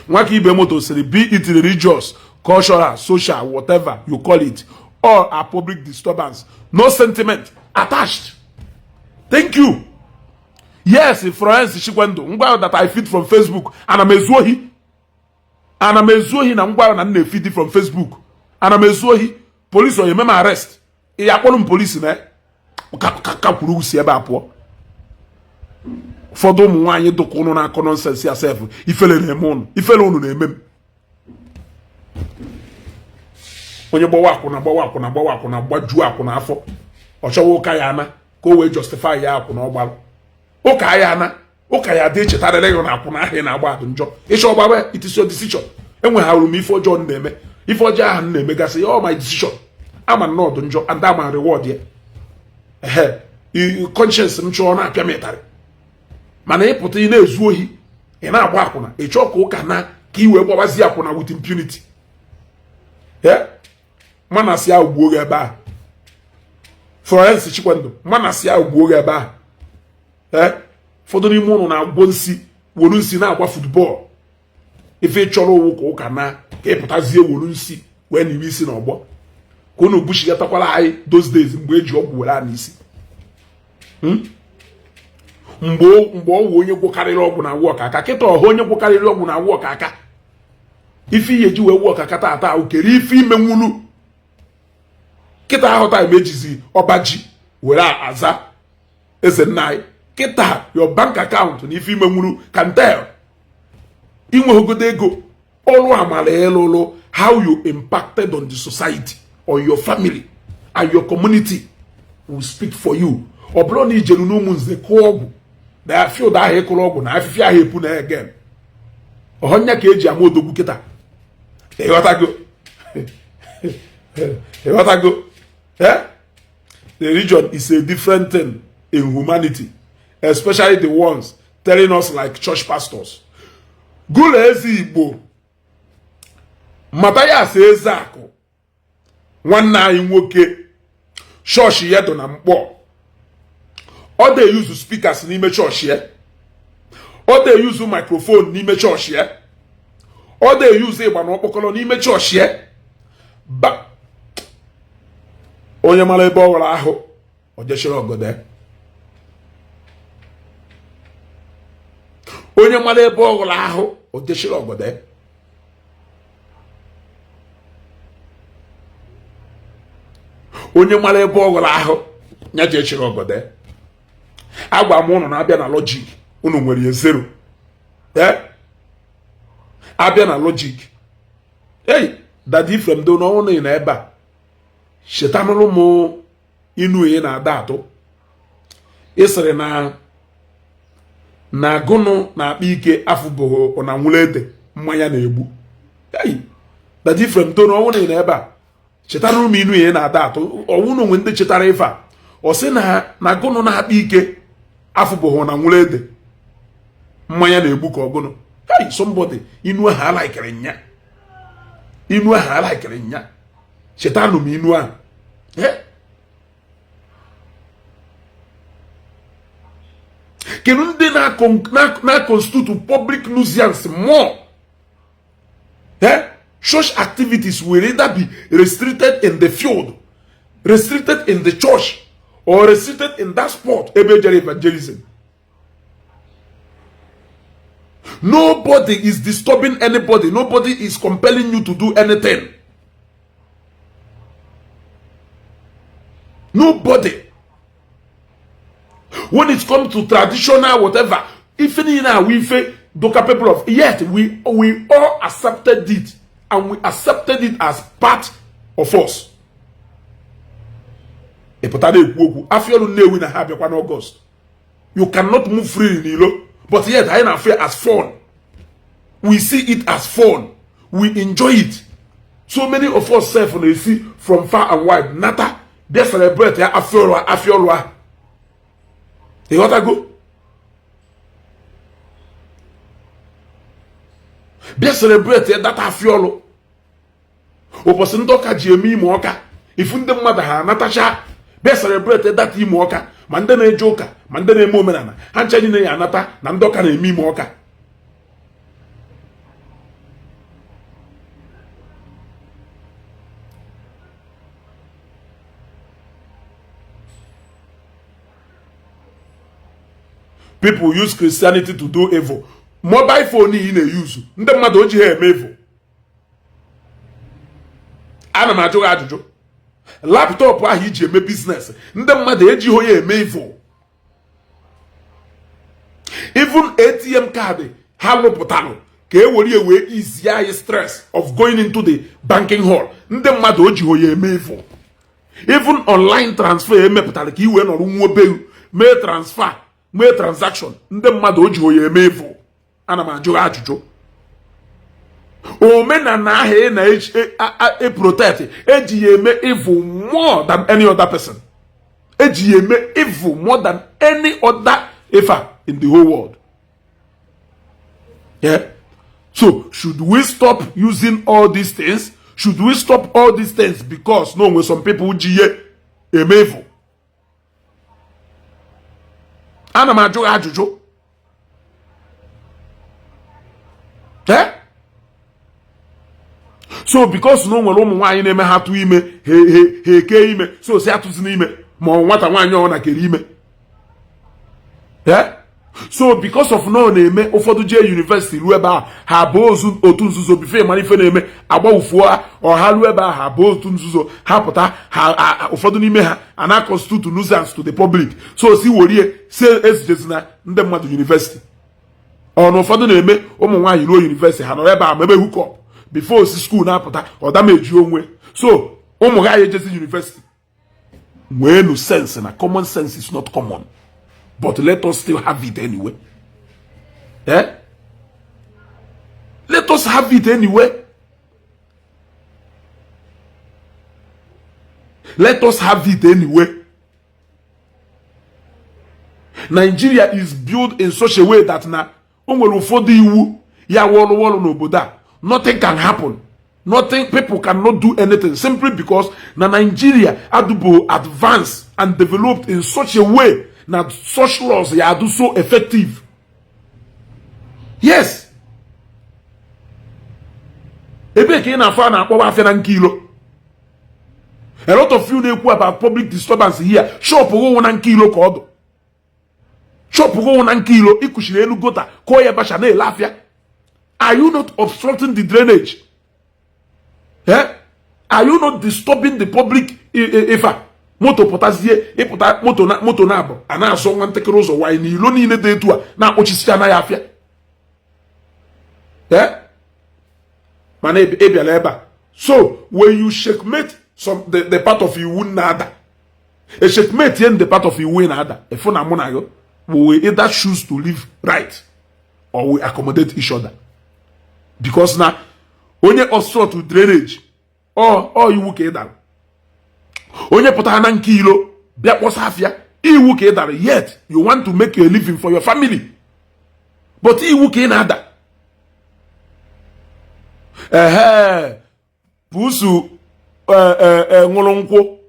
nwaka ibe moto siri be it religious cultural social whatever you call it or a public disturbance no sentiment attached. Thank you. Yes, Florence Chikwendo ngwa that I feed from Facebook ana m ezuohi na ngwa na nne feed from Facebook ana m ezuohi police onye mema arrest ya kpọrọ m police na ka kwuru si ebe apụọ ụfọdụ ụmụ nwaanyị dụka ụnụ na-akọ nonsense ya sef ifele na-eme ụnụ ifele ụnụ na-eme m onye gbawa akwụna gbajuo akwụna afọ ọ chọwa ụka ya ana ka o wee justify ya akwụna ọgbara ụka ya ana ụka ya dị echetarịrị gị na akwụna ahụ na-agba adụ njọ ịchọ ọgbara it is your decision enweghara m ife ọjọọ na-eme ife ọjọọ ahụ na-emegasị ya my decision ama na ọdụ njọ and ama reward ya conscience m chọọ na-apịa m ịtarị mana ịpụta ị na-ezu ohi ị na-agba akwụna ị chọọ ka ụka na ka ị wee gbabazi akwụna with impunity mana si ahụ gbuo gị ebe ahụ Florence Chikwendo mana si ahụ gbuo gị ebe ahụ ụfọdụ n'ime ụnụ na-agwọ nsi wolu nsi na-agba football ife chọrọ owu ka ụka na ka ịpụtazie wolu nsi wee n'iwe isi n'ọgbọ ka unu buchigatakwala anyị those days mgbe eji ọgwụ were a n'isi mgbe ọwụ onye gwọkarịrị ọgwụ na awụ ọkaka kịta ọha onye gwọkarịrị ọgwụ na awụ ọkaka ife ihe ji wee wụ ọkaka taa ahụ kere ife ime nwulu kịta ahụta ime ejizi ọba ji were aza eze nna anyị kịta your bank account na ife ime nwulu can tell inwegodo ego ọrụ amala ịlụlụ how you impacted on the society or your family and your community will speak for you. Obro ni jenu no munze ko na feel that he kolo na afifia he pu na again. Ohonya ka eji amodogwu kita. E wata go. Eh? The religion is a different thing in humanity, especially the ones telling us like church pastors. Gulezi Igbo. Mathias Ezeaku. Nwanna anyị nwoke. Church yedo na mkpọ. Or they use speakers n'ime church ye. Or they use microphone n'ime church ye. Or they use ịgba n'okpokolo n'ime church ye. Ba onye mara ebe ọwara ahụ ojechiri ogode. Onye mara ebe ọwara ahụ ojechiri ogode. Onye mara ebe ọwara ahụ nya jechiri ogode. Agwa m unu na-abịa na logic unu nwere zero. Abịa na logic. Hey, daddy from do no unu na ebe a. Shetanụrụ m inu ihe na-ada atụ. Ịsịrị na agụnụ na-akpa ike afụbụghị na nwulede mmanya na-egbu. Hey, daddy from do no unu na ebe a. Shetanụrụ m inu ihe na-ada atụ. Ọwụnụ nwe ndị chetara ife a. Ọ sị na agụnụ na-akpa ike afụbụghị na nwulede mmanya na-egbu ka ọgụnụ. Hey, somebody inu aha alaikere nya. Inu aha alaikere nya. Shetanu m inu a. Kenu ndị na constitute public nuisance more. Church activities will either be restricted in the field, restricted in the church, or restricted in that spot. Evangelism. Nobody is disturbing anybody. Nobody is compelling you to do anything. Nobody. When it comes to traditional whatever, even in our we people of, yet we all accepted it, and we accepted it as part of us. August. You cannot move freely, Nilo. But yet, I am afraid as fun. We see it as fun. We enjoy it. So many of us see from far and wide. Nata, they celebrate Afiolwa. They want to go. They celebrate that Afiolo. Oposindoka Jemi Moka. If you don't matter, Natasha, they celebrate that Imoka. Mandene Joka, Mandene Omenala, Hanchani Anata, Nandoka and Mimoka. People use Christianity to do evil. Mobile phone in a use. Ndemado oji eme evil. Ana majo ajujo. Laptop a hiji eme business. Ndemado eji hoye eme evil. Even ATM card halo potalo. Ke wori ewe easy stress of going into the banking hall. Ndemado oji hoye eme evil. Even online transfer eme potalo ki iwe no runwo be me transfer. Mee transaction ndị mmadụ o ji oye eme evil. Ana m ajụ ajụjụ. Omenala ahụ na protect eji ya eme evil more than any other person. Eji ya eme evil more than any other ever in the whole world. Yeah. So should we stop using all these things? Should we stop all these things because no, some people ji ya eme evil? Ana m ajụ ajụjụ. So because no nwere ụmụ nwaanyị na-eme ha tụ ime ha eke ime so si atụzi n'ime ma nwata nwaanyị ọ na-kere ime. So because of no na-eme ụfọdụ jee university ruo ebe a ha bụ otu nzuzo bife mara ife na-eme agbawufuo ọha ruo ebe a ha bụ otu nzuzo ha pụta ha ụfọdụ n'ime ha ana constitute nuisance to the public. So si worie se ezijezina ndị mmadụ university. Ọnụ ụfọdụ na-eme ụmụ nwaanyị ruo university ha nọ ebe a mebe hook up before si school na-apụta ọdameji onwe. So ụmụ ha ejezi university When sense and common sense is not common, but let us still have it anyway. Eh? Let us have it anyway. Let us have it anyway. Nigeria is built in such a way that now, nothing can happen. Nothing, people cannot do anything simply because now Nigeria advanced and developed in such a way that such laws are so effective. Yes. A lot of you know about public disturbance here. Shop go 1 kilo code. Shop go 1 kilo. Ikushirelu gota. Koya bashane lafia. Are you not obstructing the drainage? Eh? Are you not disturbing the public? If moto potasie, moto nabo. Ana so wan take rozo wa ni lo ni ne de tu na ochisia na yafia. Eh? Mane ebiala eba. So when you checkmate the part of you win nada. A checkmate in the part of you win nada. If na monago, we will either choose to live right or we accommodate each other. Because now, when you also to drainage, or you will get that. When you put a kilo, that was half ya. You will get that. Yet you want to make a living for your family, but you will get nada. Pusu ngolonko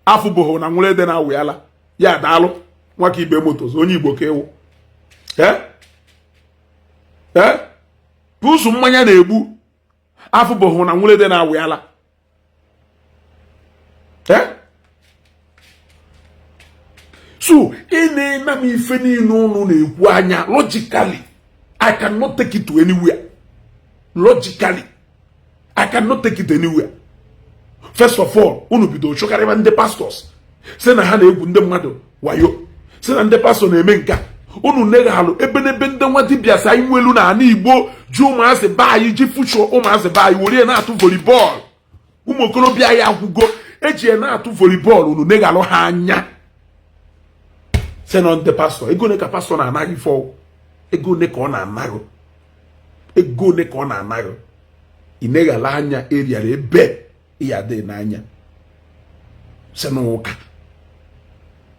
afuboho na ngule de na wiala ya dalu nwaka ibe motos onye Igbo ka ewu pusu mmanya na-egbu afuboho na ngule de na wiala so ine na mi ife ni unu na-ekwu anya logically I cannot take it to anywhere. Logically I cannot take it anywhere. First of all, unu bido chokareba ndị pastors. Say na ha na-egwu ndị mmadụ wayo. Say na ndị pastor na-eme nka. Unu neghalụ ebe n'ebe ndị nwa dibịa sa inwelu na ana Igbo ji ụmụazị ba anyị ji fucho ụmụazị ba anyị were na-atụ volleyball. Ụmụ okorobịa ya agwụgo eji na-atụ volleyball unu neghalụ ha anya. Say na ndị pastor ego ne ka pastor na-anaghị fọ. Ego ne ka ọ na-anaghị. Ego ne ka ọ na-anaghị. Ineghala anya area ebe iya de n'anya se n'ụka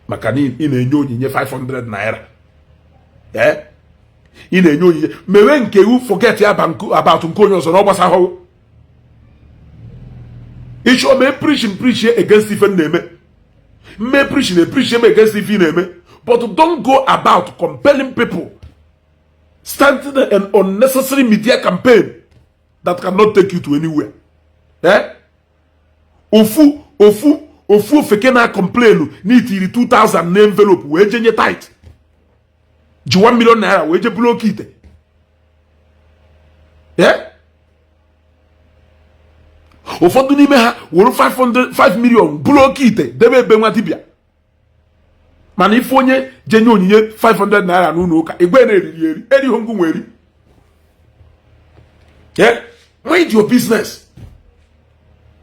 maka na ị na-enye onyinye 500 naira ị na-enye onyinye mewe nke you forget ya about nke onye ọzọ na ọ gbasahụ icho me preach against ife na-eme me preach against ife na-eme but don't go about compelling people starting an unnecessary media campaign that cannot take you to anywhere. Ofu feke na complain ni tiri 2000 na envelope we jenye tight. Ji 1 million naira we je block it. Ụfọdụ n'ime ha were 5 million block it debe ebe nwa dibia. Mana ife onye jenye onyinye 500 naira n'ụlọ ụka egbe na-eriri eri hongu nweri. Mind your business.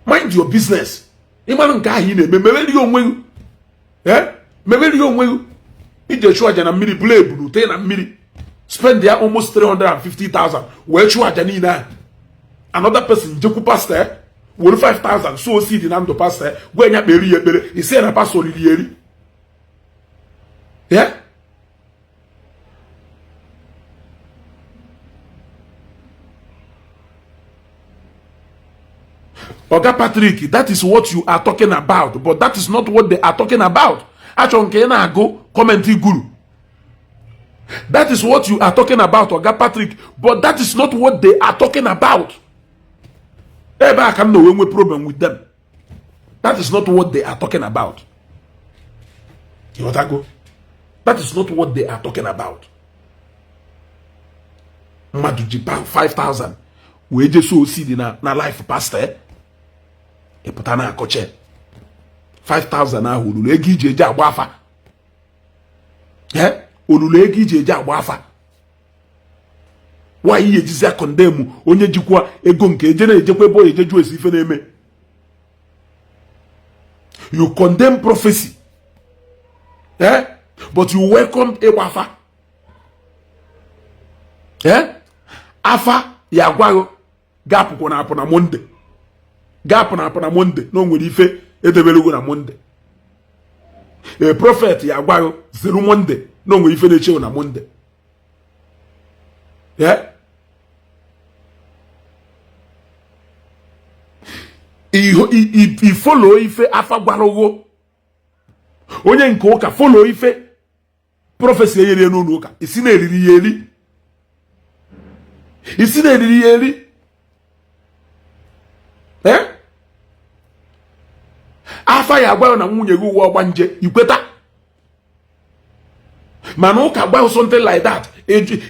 Mind your business. Ịmanụ nke ahụ ị na-eme meweri onwe meweri onwe ije chụọ aja na mmiri bụla ebulu tee na mmiri spend ya almost 350,000 wee chụọ aja niile ahụ. Another person jekwu pastor were 5,000 so seed na ndụ pastor gwa nya kpere ya ekpere isi na pastor riri eri. Oga Patrick, that is what you are talking about, but that is not what they are talking about. Actually, go comment guru. That is what you are talking about, Oga Patrick, but that is not what they are talking about. I can know when we problem with them. That is not what they are talking about. You know what I go? That is not what they are talking about. Maduji 5,000. We just so see na life pastor. Eputana koche 5,000 ahụ olulu ego iji eje agba afa. Olulu ego iji eje agba afa. Why ye jizi condemn onye jikwa ego nke eje na ejekwa ebe ejeju esi ife na-eme. You condemn prophecy. But you welcomed Ewafa. Afa ya gwago gap ko na apụ na Monday. Gap na apụ na Monday. No nwere ife edebelego na Monday. A prophet ya gwago zero Monday. No nwere ife na-echewo na Monday. He follow ife afa gwarogo. Onye nke ụka follow ife prophecy eyere n'ụlọ ụka. Isi na-eriri ya eri. Isi na-eriri ya eri. Afa ya agwa na nwunye gị uwe ọgbanje ikweta. Mana ụka gwa something like that.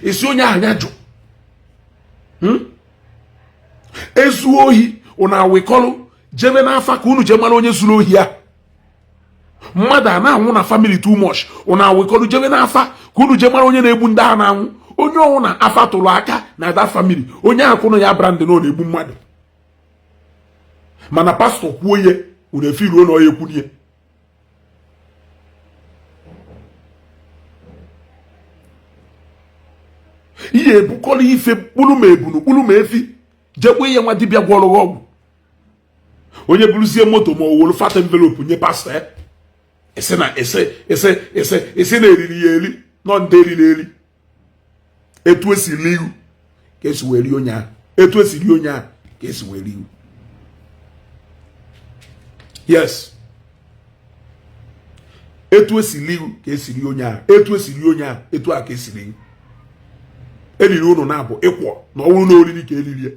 Esi onye anya jụ. Ezu ohi una wekọlụ jebe n'afa ka unu je mara onye zuru ohi ya. Mmadụ a na-anwụ na family too much. Una wekọlụ jebe n'afa ka unu je mara onye na-egbu ndị a na-anwụ. Onye ọnwụ na afa tụrụ aka na that family. Onye akwụnụ ya brand na ọ na-egbu mmadụ. Mana pastor kwuo ihe unu efiruo na ọya ekwunye. Ihe ebukọrọ ife kpụrụ ma ebunu kpụrụ ma efi jekwe ihe nwa dibịa gwọrọ ọgwụ. Onye buruzie moto ma owolu fat envelope nye pastor ese na eriri ya eri nọ ndị eriri eri. Etu esi liu ka esi weri onye ahụ. Etu esi ri onye ahụ ka esi weri iwu. Yes. Etu esi liu ka esi ri onye ahụ. Etu esi ri onye ahụ etu a ka esi ri. Eriri unu na-abụ ịkwọ na ọwụrụ na oriri ka eriri ya.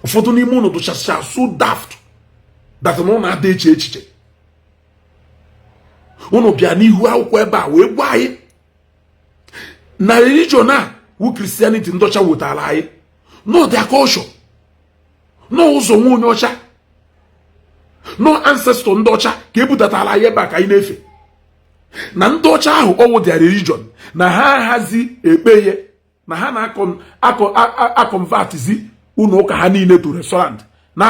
Ụfọdụ n'ime unu tụchacha so daft that unu na-ada eche echiche. Unu bịa n'ihu akwụkwọ ebe a wee gwa anyị na religion a wu Christianity ndọcha wetara anyị. No their culture. No ụzọ nwa onye ọcha. No ancestor ndị ọcha ka ebutatara anyị ebe a ka anyị na-efe. Na ndị ọcha ahụ ọwụ their religion na ha ahazi ekpeye na ha na-akọnvertizi ụlọ ụka ha niile to restaurant na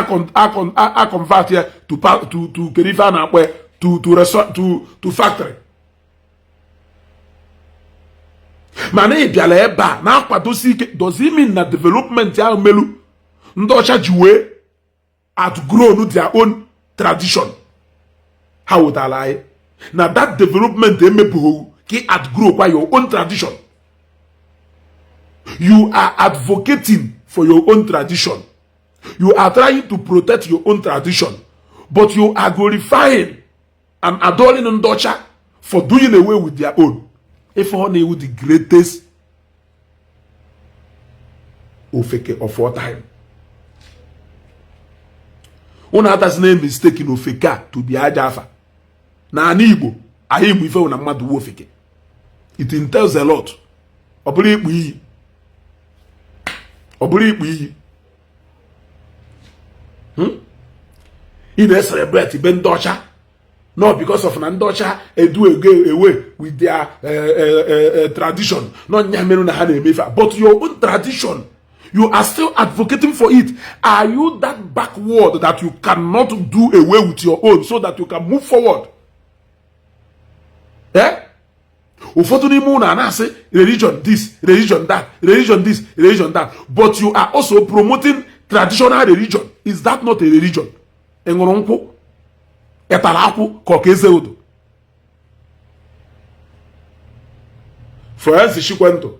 akọnvert ya to kerife a na-akpọ to factory. Mana ị bịara ebe a na-akwadosi ike does it mean na development ahụ melu ndị ọcha ji wee outgrown their own tradition ha wetara anyị na that development emebugho ka ị outgrow kwa your own tradition. You are advocating for your own tradition. You are trying to protect your own tradition, but you are glorifying and adoring Ndocha for doing away with their own. If only with the greatest ofeke of all time. Una others name is taking ofeka to be ajafa. Na Ndi Igbo, ayi mu ife una mmadu ofeke. It entails a lot. Obuli ikpu iyi. Obuli ikpu iyi. He dey celebrate ibe Ndocha. Not because of Ndocha do away with their tradition. Not nyamenu na ha na-emefa. But your own tradition, you are still advocating for it. Are you that backward that you cannot do away with your own so that you can move forward? Ụfọdụ n'ime unu na-asị religion this, religion that, religion this, religion that. But you are also promoting traditional religion. Is that not a religion? Enwere nkwụ etara akwụ ka ọ ka eze udo. For else shikwento,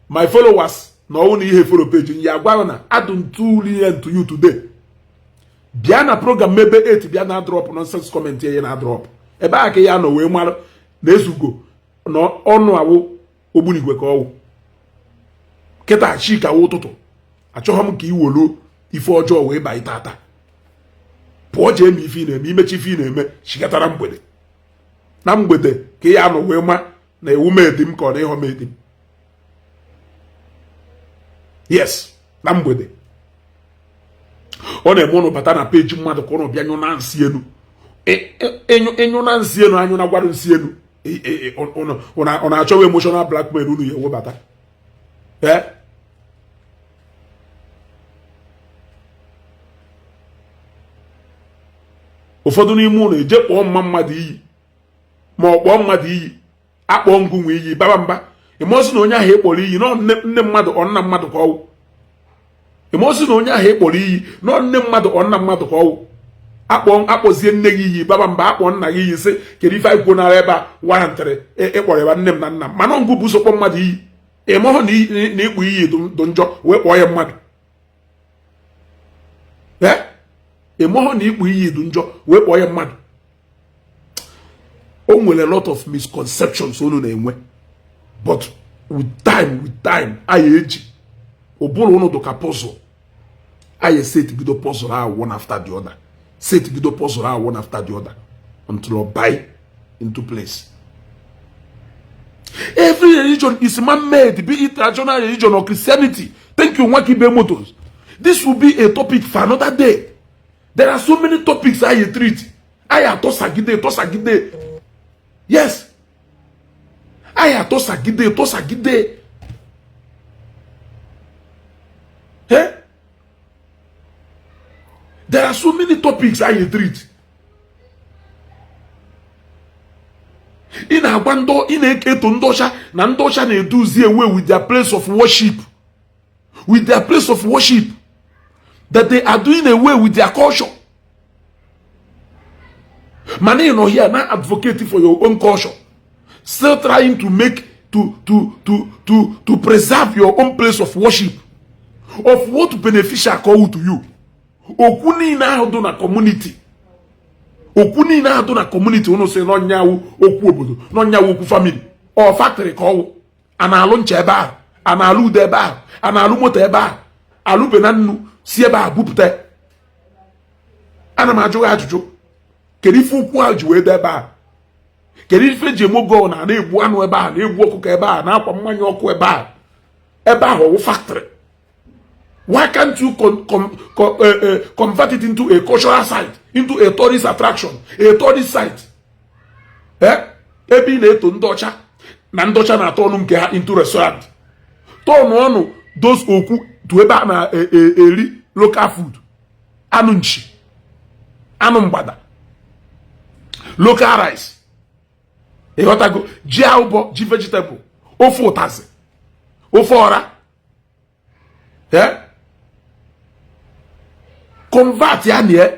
my followers na ọwụ na ihe follow page ya gwa na adum tuli to you today. Bịa na program mebe 8 bịa na drop nonsense comment ya na drop. Ebe a ka ya no wee mara na ezugo na ọnụ awụ ogbunigwe ka ọwụ. Kịta chi ka wụ ụtụtụ. Achọghọ m ka iwolo ife ọjọọ wee ba itata. Pụọ jee eme ife na-eme imechi ife na-eme chikatara mgbede. Na mgbede ka ya nọ wee ma na ewu medim ka ọ na ịhọ medim. Yes, na mgbede. Ọ na-eme ụnụ bata na peji mmadụ ka ụnụ bịa nyụ na nsị enu. Enyu na nsị enu anyụ na gwarụ nsị enu. Ọ na-achọwa emotional blackmail unu ya ewebata. ụfọdụ n'ime ụlọ eje kpọọ mmadụ iyi ma ọ kpọọ mmadụ iyi akpọọ ngụnwe iyi baba mba ịmọsị na onye ahụ ekpọrọ iyi nọ nne mmadụ ọ nna mmadụ ka ọwụ ịmọsị na onye ahụ ekpọrọ iyi nọ nne mmadụ ọ nna mmadụ ka ọwụ akpọzie nne gị iyi baba mba akpọ nna gị iyi sị kedu ife anyị kwuo nara ebe a warantịrị ịkpọrọ eba nne m na nna m mana ngụ bụ ụzọ kpọ mmadụ iyi ịmọhụ na ịkpụ iyi dị njọ wee kpọọ ya mmadụ ịmọhụ na ịkpụ iyi dị njọ wee kpọọ ya mmadụ o nwere a lot of misconceptions unu na-enwe but with time anyị eji ụbụrụ unu dụka puzzle anyị setgido puzzle ahụ one after the other setgido puzzle ahụ one after the other until it buy into place. Every religion is man-made, be it traditional religion or Christianity. Thank you, Nwakibe Motors. This will be a topic for another day. There are so many topics I treat. I tosagide. Yes. I tosagide. Eh? There are so many topics I treat. In Agwando, in Eketo Ndosha, Nandosha na-eduzi away with their place of worship. With their place of worship. That they are doing away with their culture. Many you know here now advocating for your own culture. Still trying to make to preserve your own place of worship. Of what beneficial call to you. Okuni na do na community. Okuni na do na community uno say no nyawu okwu obodo no nyawu okwu family or factory ka owu ana-alụ nche ebe ahụ ana-alụ ude ebe ahụ ana-alụ moto ebe ahụ alụbe na nnu si ebe ahụ bupụta ana m ajụ ajụjụ kedu ife ukwu ahụ ji wee dị ebe ahụ kedu ife ji emogo na-egbu anụ ebe ahụ na-egbu ọkụkọ ebe ahụ na-akwa mmanya ọkụ ebe ahụ ọwụ factory. Why can't you convert it into a cultural site, into a tourist attraction, a tourist site? Ebe na-eto ndọcha na ndọcha na-atọ ọnụ nke ha into restaurant. Tọọnụ ọnụ those okwu to ebe a na-eri local food. Anụ nchi, anụ mgbada, local rice. Ịghọtago ji aụbọ, ji vegetable, ofe ụtazị, ofe ọra. Convert ya nie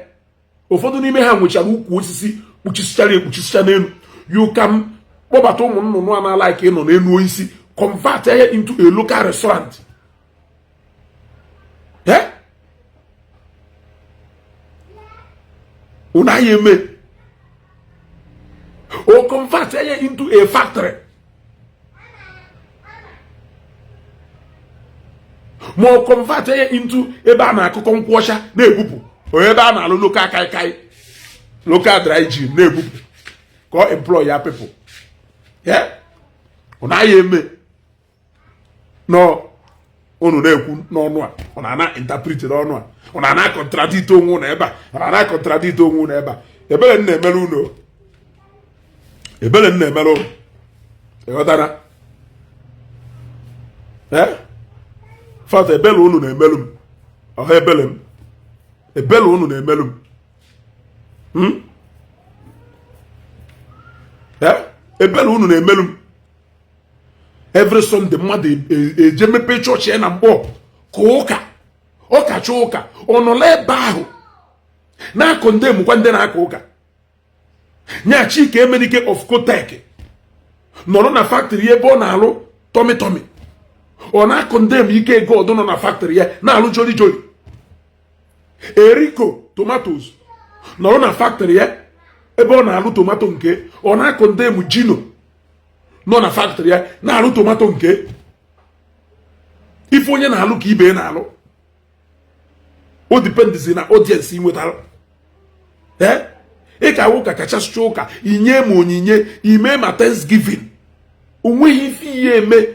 ụfọdụ n'ime ha nwechara ukwu osisi kpuchisichara n'elu. You can kpọbata ụmụ nnụnụ a na-like ịnọ n'elu osisi, convert ya into a local restaurant. Unaghị eme o convert ya into a factory. Ma ọ convert ya into ebe a na-akụkọ nkwụ ọcha na-ebupụ o ebe a na-alụ local kaikai local dry gin na-ebupụ ka ọ employ ya people. Ọ naghị eme no unu na-ekwu n'ọnụ a ọ na-ana interpret n'ọnụ a ọ na-ana contradict onwe unu ebe a ọ na-ana contradict onwe unu ebe a ebere m na-emere unu ebere m na-emere unu ịghọtara fata ebele unu na-emelu m ọha ebele m ebele unu na-emelu m ebele unu na-emelu m every Sunday mmadụ eje mepe chọọchị ya na mkpọ ka ọkacha ụka ọ nọla ebe ahụ na-akọ ndị emukwa ndị na-aka ụka nya Chike Emenike of Kotek nọrọ na factory ebe ọ na-alụ tọmị ọ na-akọndem ike ego ọdụ nọ na factory ya na-alụ joli Eriko Tomatoes nọrọ na factory ya ebe ọ na-alụ tomato nke ọ na-akọndem Jino nọ na factory ya na-alụ tomato nke ife onye na-alụ ka ibe na-alụ o dependency na audience inwetara ị ka ụka kachasị ụka inye ma onyinye ime ma Thanksgiving onweghị ife ihe eme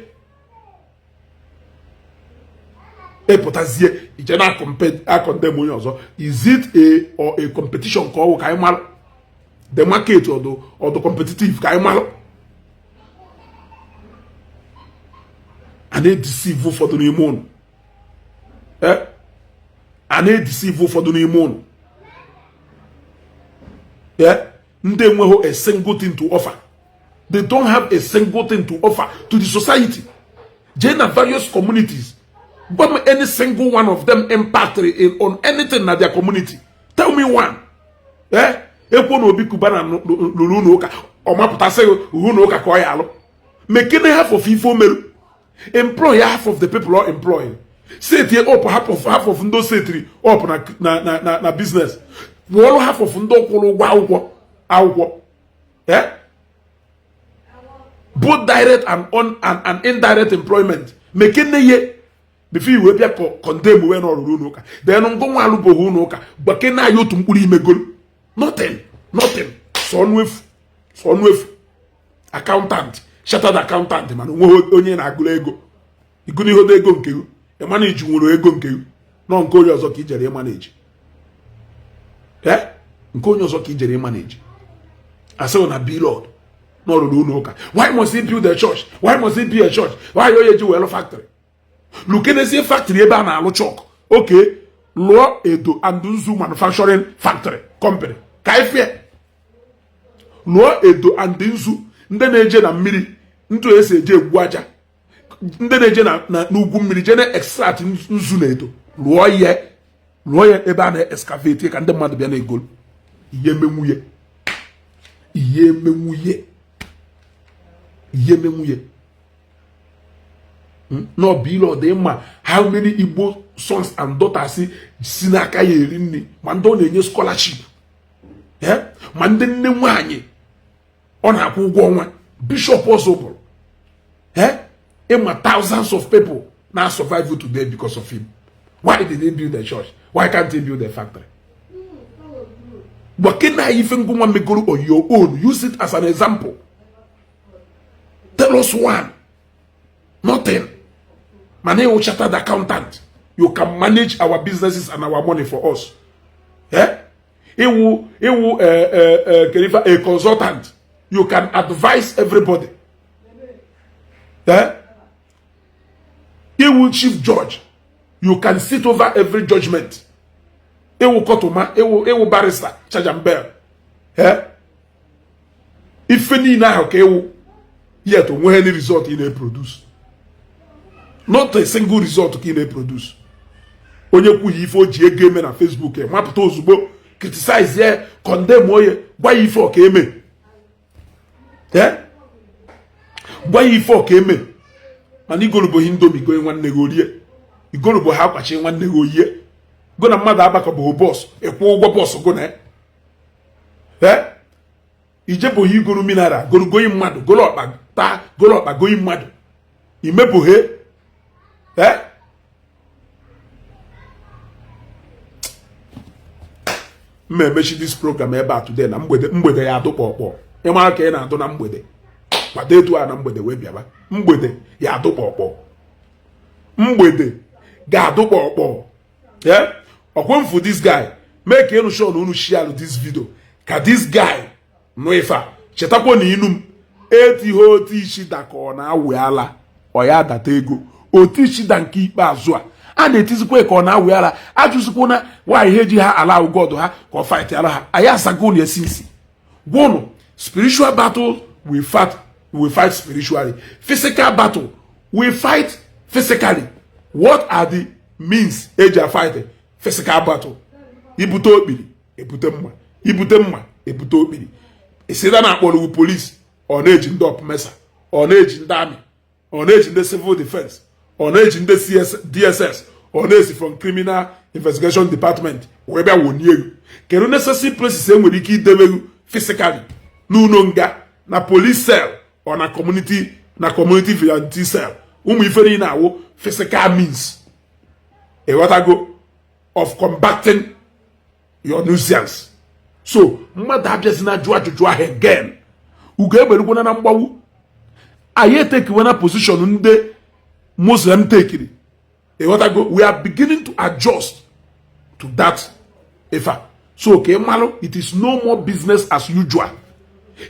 epụtazie ije na akọndem onye ọzọ. Is it a competition ka ọwụ ka anyị malụ the market ọdụ competitive ka anyị malụ a na-edeceive ụfọdụ n'ime ụnụ a na-edeceive ụfọdụ n'ime ụnụ Yeah, they have a single thing to offer. They don't have a single thing to offer to the society. Jane various communities, but any single one of them impact on anything in their community. Tell me one. Eh? Ekwo obi kubana lulu n'ụka ọmapụta sị uru n'ụka ka ọ ya alụ mekene half of ifo meru employ half of the people are employed set up half of ndo setri up na business wọlụ half of ndo kwụrụ ụgwọ akwụkwọ eh both direct and indirect employment mekene ye before you webia condemn we no ruru n'ụka then ngo nwa alụ bo n'ụka gbakene ayo otu mkpụrụ imegolu nothing. Son with accountant, shattered accountant, man. Onye na agụla ego. Iguni ho ego nke you. E manage nworo ego nke you. No nke onye ọzọ ka ijere manage. Eh? Nke onye ọzọ ka ijere manage. Ase on a be Lord. No ruru n'ụka. Why must he build a church? Why must he be a church? Why you ji well factory? Look at the factory ebe na alụ chalk. Okay. Lụọ Edo and Nzu manufacturing factory company. Kaifie lụọ Edo and Nzu ndị na-eje na mmiri ntụ esi eje egwu aja ndị na-eje na n'ugwu mmiri je na extract nzu na Edo lụọ ya ebe a na-excavate ka ndị mmadụ bịa na egolu ihe menwuye no be Lord ma how many Igbo sons and daughters si n'aka ya eri nri ma ndị ọ na-enye scholarship ma ndị nne nwanyị ọ na-akwụ ụgwọ ọnwa bishop also bụrụ ịma thousands of people now survive today because of him. Why did he build a church? Why can't he build a factory? But can I even go and make on your own? Use it as an example. Tell us one. Nothing. Man, chartered accountant. You can manage our businesses and our money for us. A consultant. You can advise everybody. Chief judge. You can sit over every judgment. Barrister. Charge and bear. If any now, okay, yet when any result in a produce. Not a single result in a produce. Onye ku yifo ji game na Facebook e mapụta ozugbo criticize ye condemn oye gba yifo ka eme gba yifo ka eme mana igolubo hindomi go nwanne go rie igolubo ha kwachi nwanne go yie go na mmadụ abaka bo boss ekwu ụgwọ boss go na ijebo hi golu minara golu goyi mmadụ golu okpa ta golu okpa goyi mmadụ imebo he mmemechi this program ebe a today na mgbede ya adụ kpọkpọ ịmara ka ị na-adụ na mgbede kwado etu a na mgbede wee bịaba mgbede ya adụ kpọkpọ mgbede ga-adụ kpọkpọ ọkwemfu this guy mee ka ịnụ show na unu share this video ka this guy nụ ife chetakwa na inu m etihe otu ishida ka ọ na-awụ ala ọ ya data ego otu ishida nke ikpeazụ a na-etizikwa ka ọ na-awụ ala ajụzikwa na nwaanyị ihe ji ha ala God ha ka ọ fight ala ha anyị asago na esi gwụnụ spiritual battle we fight spiritually, physical battle we fight physically. What are the means eji fight physical battle? Ibute okpiri ebute mma ibute mma ebute okpiri esida na akpọrọ police ọ na-eji ndị opmesa ọ na-eji ndị army ọ na-eji ndị civil defense ọ na-eji ndị DSS ọ na-esi from criminal investigation department wee bịa wonie elu kedu necessary places enwere ike idebe physically n'ụlọ nga na police cell or na community vigilante cell ụmụ ife niile na-awụ physical means go of combating your nuisance. So mmadụ abịazi na jụọ ajụjụ ahụ again ugo egberugwana na mgbawu anyị etekiwe na position ndị Muslim tekiri go we are beginning to adjust to that efa. So okay malo it is no more business as usual.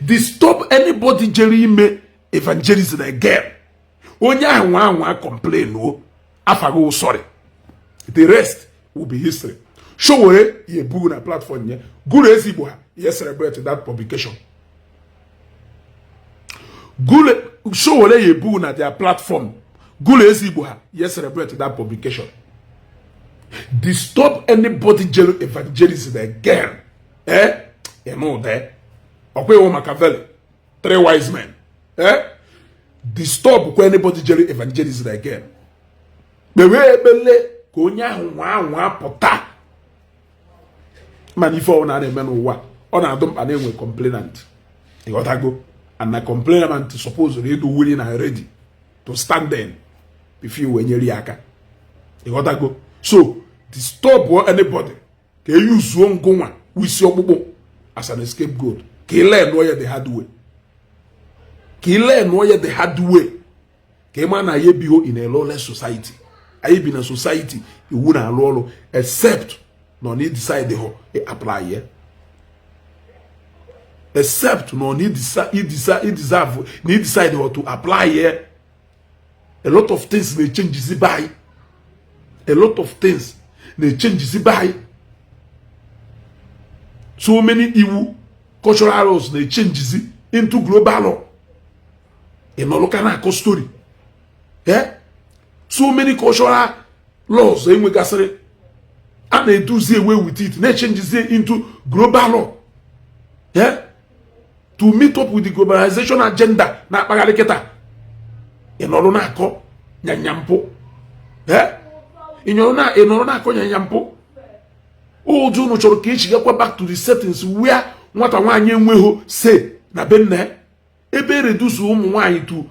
Disturb anybody jeri ime evangelism again. Onye ahụ complain o afago sorry. The rest will be history. show ye bugu na platform ye guru ezigbo ha ye celebrate that publication guru show ye bugu na their platform guru ezigbo ha ye celebrate that publication disturb anybody evangelism again you know there okwe o Machiavelli 3 wise men disturb anybody evangelism again bewe ebele ka onye ahụ nwa pụta man ife ọ na-eme n'ụwa ọ na-adụ mkpa na-enwe complainant ịghọtago and na complainant suppose to do willing and ready to stand then before you nyere ya aka ịghọtago so disturb anybody ka eyuzuo ngụnwa wisi ọkpụkpụ as an scapegoat ka learn the hard way ka learn the hard way ka ịma na ya biho in a lawless society I be in a society you wouldn't allow except no need decide the apply here. Except no need decide need decide to apply here. A lot of things may change by. A lot of things may change by. So many Igbo cultural laws they change into global law. In a local story. Yeah? So many cultural laws and they do away with it. They change it into global law. Yeah? To meet up with the globalization agenda. Na pagaliketa. Inoro na ko nyanyampo. Yeah? Inoro na ko nyanyampo. O do no choro ke go back to the settings where nwata nwanye enweho say na benne ebe reduce ụmụ nwanyị to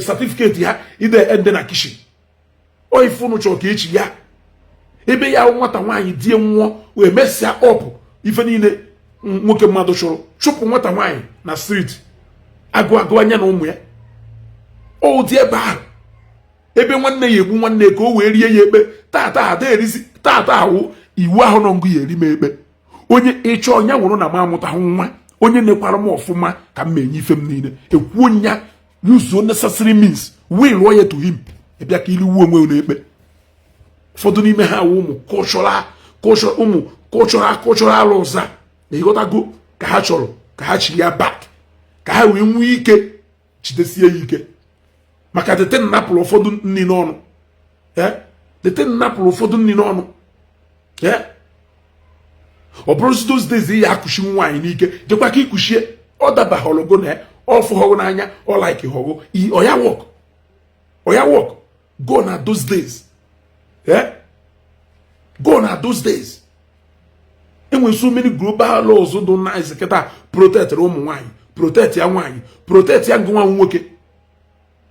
certificate ya ide ende na kitchen o ifunu choke echi ya ebe ya nwata nwaanyị die nwụọ we mesia up ife niile nwoke mmadụ chụpụ nwata nwaanyị na street agụ anya na ụmụ ya o die ba ebe nwanne ya egbu nwanne ka o wee rie ya ekpe tata ahụ iwu ahụ nọ ngụ ya eri m ekpe onye ịchọ ọnya nwụrụ na ma amụta nwa onye nekwara m ọfụma ka m menye ife m niile ekwu nya use unnecessary means will lawyer to him ebia ka ili wu onwe na-ekpe ụfọdụ n'ime ha ụmụ cultural laws na ịghọtago ka ha chọrọ ka ha chiri ya back ka ha wee nwee ike chidesie ya ike maka dete nnapụrụ ụfọdụ nni n'ọnụ dete nnapụrụ ụfọdụ nni n'ọnụ ọ bụrụ those days ya akụshi nwaanyị n'ike jekwa ka ikushie ọ dabahọlọgo na ọfụ họgụ n'anya ọ like họgụ oya work go na those days go na those days enwe so many global laws do nice keta protect ụmụ nwaanyị protect ya nwaanyị protect ya ngwa nwoke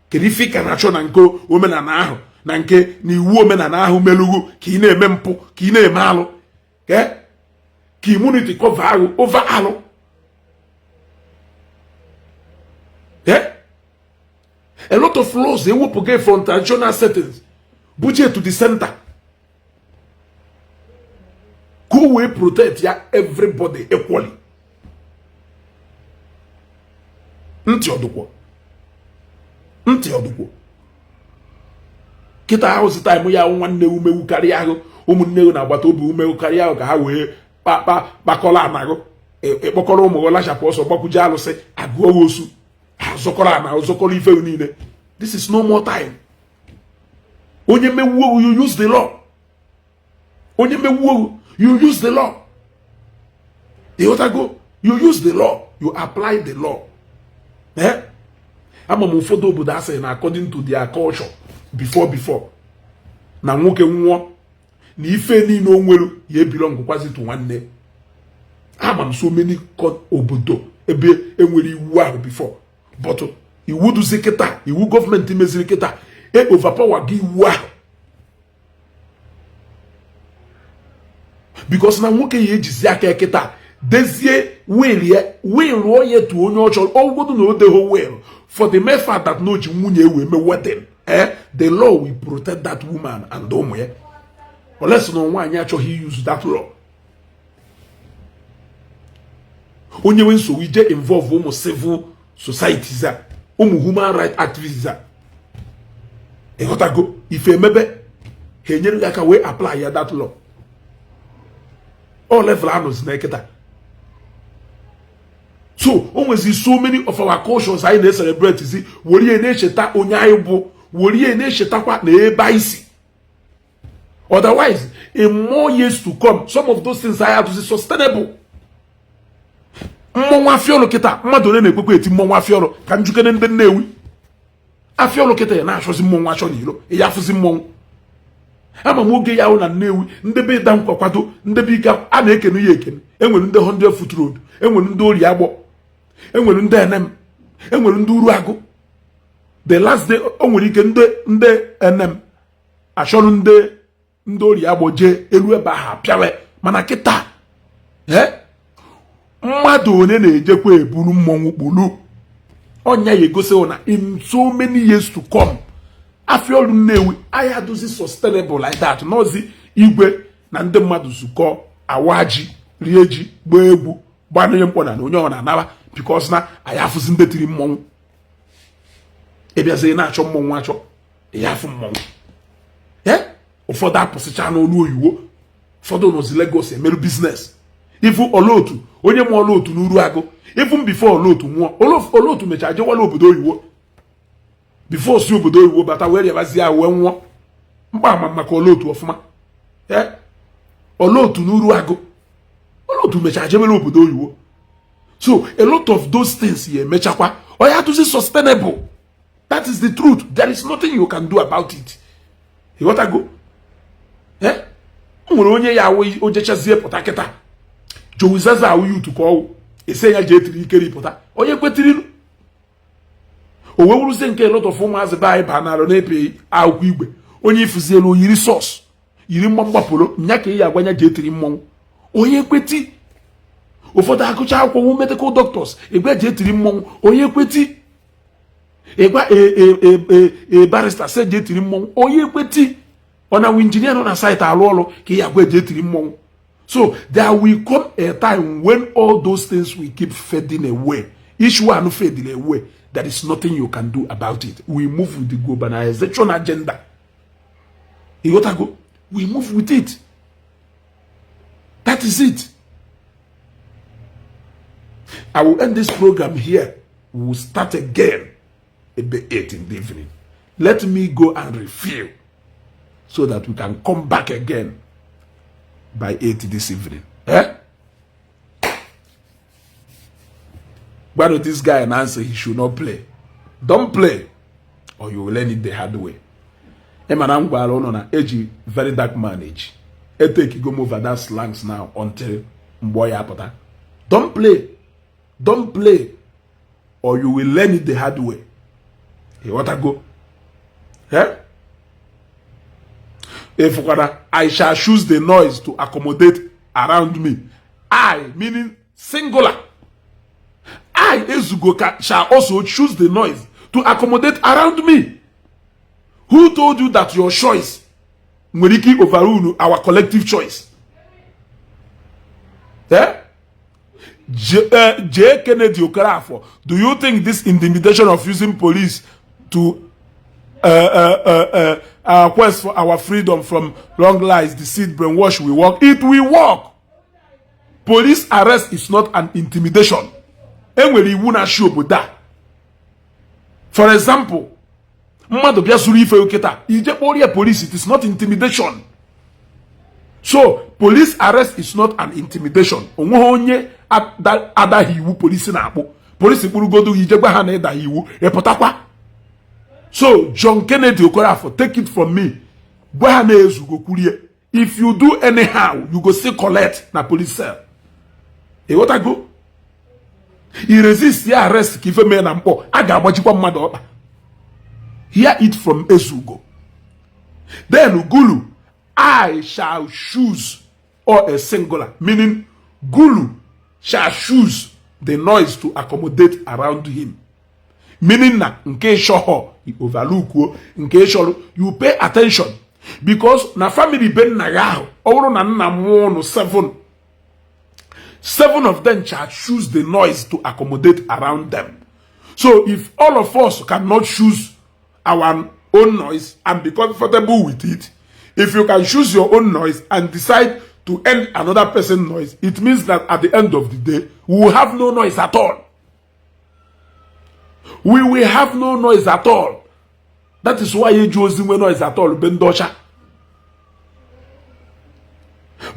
kedu ife ka na-achọ na nke omenala ahụ na nke na iwu omenala ahụ melugo ka ị na-eme mpụ ka ị na-eme alụ ka immunity cover over alụ a lot of laws they will get from traditional settings budget to the center go we protect ya everybody equally ntị ọdụkwọ kita house time ya nwanne umewu karịa ahụ ụmụnne na agbata obi umewu karịa ahụ ka ha wee kpakọla anago ekpokọrọ ụmụ gị lachapụ ọsọ gbakwuje alụsị agụọ osu azọkọrọ ana azọkọrọ ife niile. This is no more time. Onye mewu you use the law. Onye mewu you use the law. You use the law, you apply the law. Ama m ụfọdụ obodo asị na according to their culture before na nwoke nwụọ na ife niile o nwere ya belong kwazi to nwanne. Ama m so many obodo ebe enwere iwu ahụ before, but iwu duzi kịta, iwu gọọmenti meziri kịta overpower gị iwu ahụ because na nwoke ya ejizi aka kịta dezie will onye tu onye ọchọ ọgwụgodu na odeho will for the mere fact that no ji nwunye ewe me wedding the law will protect that woman and ụmụ ya unless na nwaanyị achọghị use that law. Onye nwe nsogbu ije involve ụmụ civil societies a ụmụ human rights activists a ịghọtago ife emebe ha enyere gị aka wee apply ya that law all level anus neketa. So always so many of our cultures I dey celebrate is wori ene cheta onya Igbo, wori ene cheta kwa na eba isi. Otherwise, in more years to come, some of those things I have to be sustainable. Mmonwa afiolo kita, mmadu ne na-ekwekwe eti mmonwa afiolo ka njukene ndị Nnewi. Afiolo kita ya na-achọzi mmonwa achọ n'ilo, ya afụzi mmonwu. Ama m oge ya na Nnewi, ndị be ịda nkwa kwado, ndị be ike a na-ekenu ya ekene. Enwere ndị 100 foot road, enwere ndị ori agbo, enwere ndị enem, enwere ndị uru agụ. The last day, onwere ike ndị enem achọrọ ndị ori agbo jee elu ebe ha pịawe mana kịta mmadụ one na-ejekwa eburu mmọnwụ kpulu ọnya ya egosi na in so many years to come Afiolu Nnewi anyị adụzi sustainable like that n'ozi igwe na ndị mmadụ zukọ awaji rie ji gbaa egwu gbanye mkpọna na onye ọ na-anaba because na anyị afụzi ndị tiri mmọnwụ ebiazi na-achọ mmọnwụ achọ ya afụ mmọnwụ ụfọdụ apụsịcha n'olu oyiwo ụfọdụ n'ozi Lagos emerụ biznes ifu olotu onye mụ olotu n'uru agụ even before olotu nwụọ olotu mechaa jewala obodo oyiwo before si obodo oyiwo bata wee rịabazie ahụ wee nwụọ mkpa ama maka olotu ọfụma olotu n'uru agụ olotu mechaa jewala obodo oyiwo. So a lot of those things ya emechakwa ọ ya to sustainable. That is the truth. There is nothing you can do about it. You got to go. Nwere onye ya ojechazie pụta kịta jowizaza awụ yutu ka ọwụ ese ya jetiri ikeri pụta onye kwetirilu o wewuruzie nke lot of ụmụazị be anyị ba naro na-epe akwụkwọ igwe onye ifuzielu yiri sos yiri mgbapụlo nya ka ya agwanya jetiri mmọnwụ onye kweti ụfọdụ akụcha akwụkwọ medical doctors egwe jetiri mmọnwụ onye kweti egwa barrister se jetiri mmọnwụ onye kweti on our engineer on a site alolo ki ya gwe jetiri mmọnwụ. So there will come a time when all those things will keep fading away. Each one fading away. There is nothing you can do about it. We move with the globalization agenda. You got to go. We move with it. That is it. I will end this program here. We will start again at the 8 in the evening. Let me go and refill, so that we can come back again by 8 this evening. Why don't this guy and answer he should not play? Don't play, or you will learn it the hard way. Na age very dark man age. Take go over that slangs now until mboy apata. Don't play, or you will learn it the hard way. You want to go? If I shall choose the noise to accommodate around me. I, meaning singular. I, Ezugo, shall also choose the noise to accommodate around me. Who told you that your choice Mweriki overrule our collective choice? J. Kennedy Okarafo, do you think this intimidation of using police to our quest for our freedom from long lies, deceit, brainwash will work? It will work. Police arrest is not an intimidation. For example, police, it is not intimidation. So, police arrest is not an intimidation. So, John Kennedy Okorafor, take it from me. If you do anyhow, you go still collect na police cell. E what I go? He resist, he arrest, kife me na mpo. Aga abajikwa mmadu opa. Hear it from Ezugo. Then Gulu, I shall choose, or a singular, meaning Gulu shall choose the noise to accommodate around him. Meaning na nke shoho you overlook, nke shoho you pay attention, because na family ben na yaho oro na nna mo 7 of them shall choose the noise to accommodate around them. So if all of us cannot choose our own noise and be comfortable with it, if you can choose your own noise and decide to end another person's noise, it means that at the end of the day, we will have no noise at all. We will have no noise at all. That is why you choose no noise at all. Bendosha.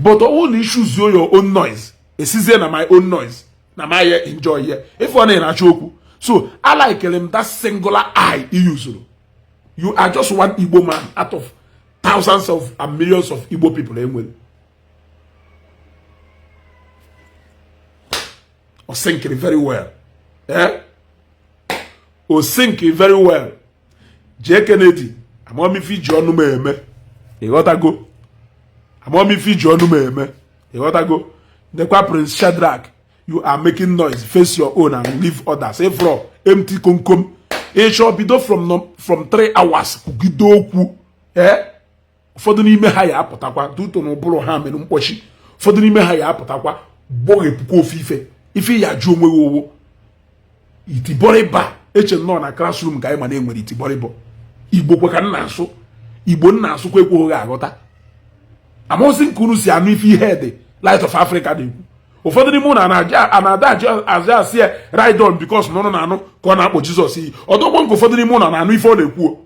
But all issues your own noise. A season my own noise. Na my enjoy here. If one in a choku. So I like him that singular eye he uses. You are just one Igbo man out of thousands of and millions of Igbo people. Or think it very well. Eh? Or think it very well. J. Kennedy, I'm on me feed John Nume. You gotta go. I'm on me feed John Nume. You gotta go. The Prince Shadrach, you are making noise. Face your own and leave others. Say from empty kunkum. It shall be done from 3 hours. Kugido okpu. Eh? For the name higher apotakwa. Do to no bolo ham and umposhi. For the name higher apotakwa. Boy puko fife. If he ya jume wo. Itibore ba. Eche no na classroom guy man enwe itibore bo. Igbo kwa kan na so. Igbo na so kwa ekwo ga agota. Amosi nkunu si anu ifi head. Light of Africa dey. Ụfọdụ n'ime ụnụ ana-ada aja si ride on because nọ na-anụ ka ọ na-akpọ Jizọs iyi. Ọdọgbo nke ụfọdụ n'ime ụnụ na-anụ ife ọ na-ekwu.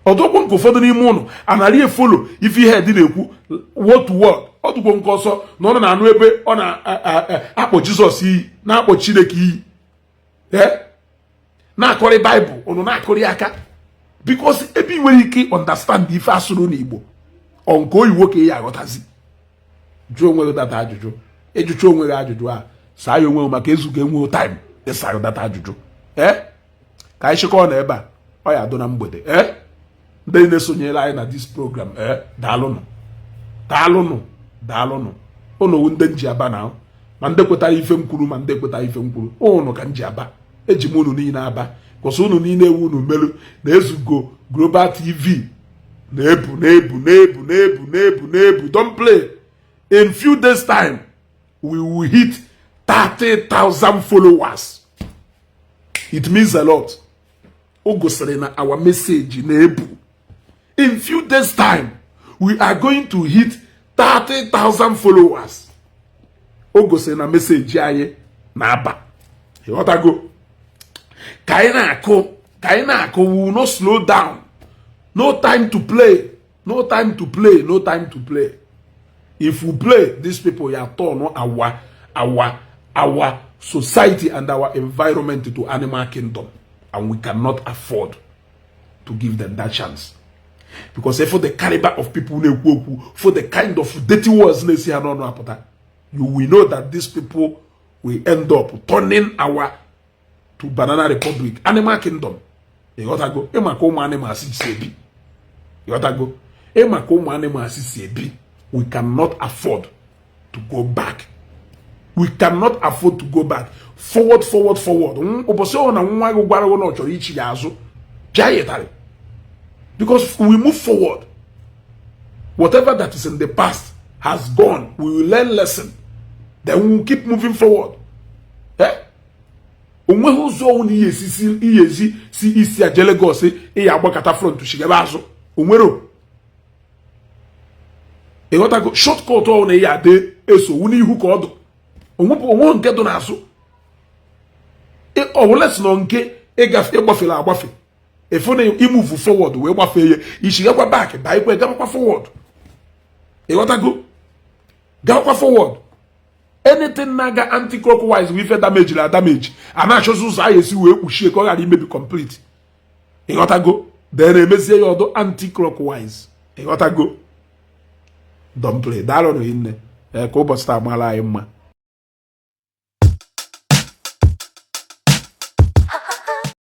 Ọdọgbo nke ụfọdụ n'ime ụnụ anarị efolo ife ihe dị na-ekwu word to word. Ọdụgbo nke ọsọ na ọ na-anụ ebe ọ na-akpọ Jizọs iyi na-akpọ Chineke iyi. Na-akọrị Baịbụl ụnụ na-akọrị aka because ebe ị nwere ike understand ife asụrụ n'Igbo ọ nke oyiwo ka ị ya aghọtazi. Jụọ onwe gị data ajụjụ. Ejụcha onwe gị ajụjụ a saa ya onwe gị maka ezuga enwe time ịsa ya data ajụjụ. Ka anyị chịkọọ na ebe a ọ ya adụ na mgbede. Ndị na-esonyere anyị na this program daalụnụ daalụnụ daalụnụ. Ụnụ ndị nji aba na ma ndị kwetara ife m kwuru ma ndị kwetara ife m kwuru ụnụ ka nji aba eji m ụnụ niile aba kwụsị ụnụ niile ewu ụnụ melu na ezugo Global TV na-ebu don't play. In few days time, we will hit 30,000 followers. It means a lot. Ogoserena, our message in Ebu. In few days time, we are going to hit 30,000 followers. Ogoserena message yaye na aba. You want to go? Kaina ako, we will not slow down. No time to play. No time to play. No time to play. If we play, these people are turn our society and our environment to animal kingdom, and we cannot afford to give them that chance. Because for the caliber of people, for the kind of dirty words you will know that these people will end up turning our to Banana Republic, animal kingdom. You gotta go. You gotta go. We cannot afford to go back. We cannot afford to go back. Forward. Because we move forward. Whatever that is in the past has gone. We will learn lesson. Then we will keep moving forward. Si Isiagu Lagos front to Shigabazo. E got to go shortcut on a yade, so we who called won't get on us. Oh, let's not get a gaff a buffy. If only you move forward, we buffy, Ishi go back, die where go forward. E got to go. Go forward. Anything naga anti-clockwise with a damage. And I should say, we shake already may be complete. E got to go. Then a message anti-clockwise. E got to go. Don't play. Dalo no hinne. Ko basta mala imma.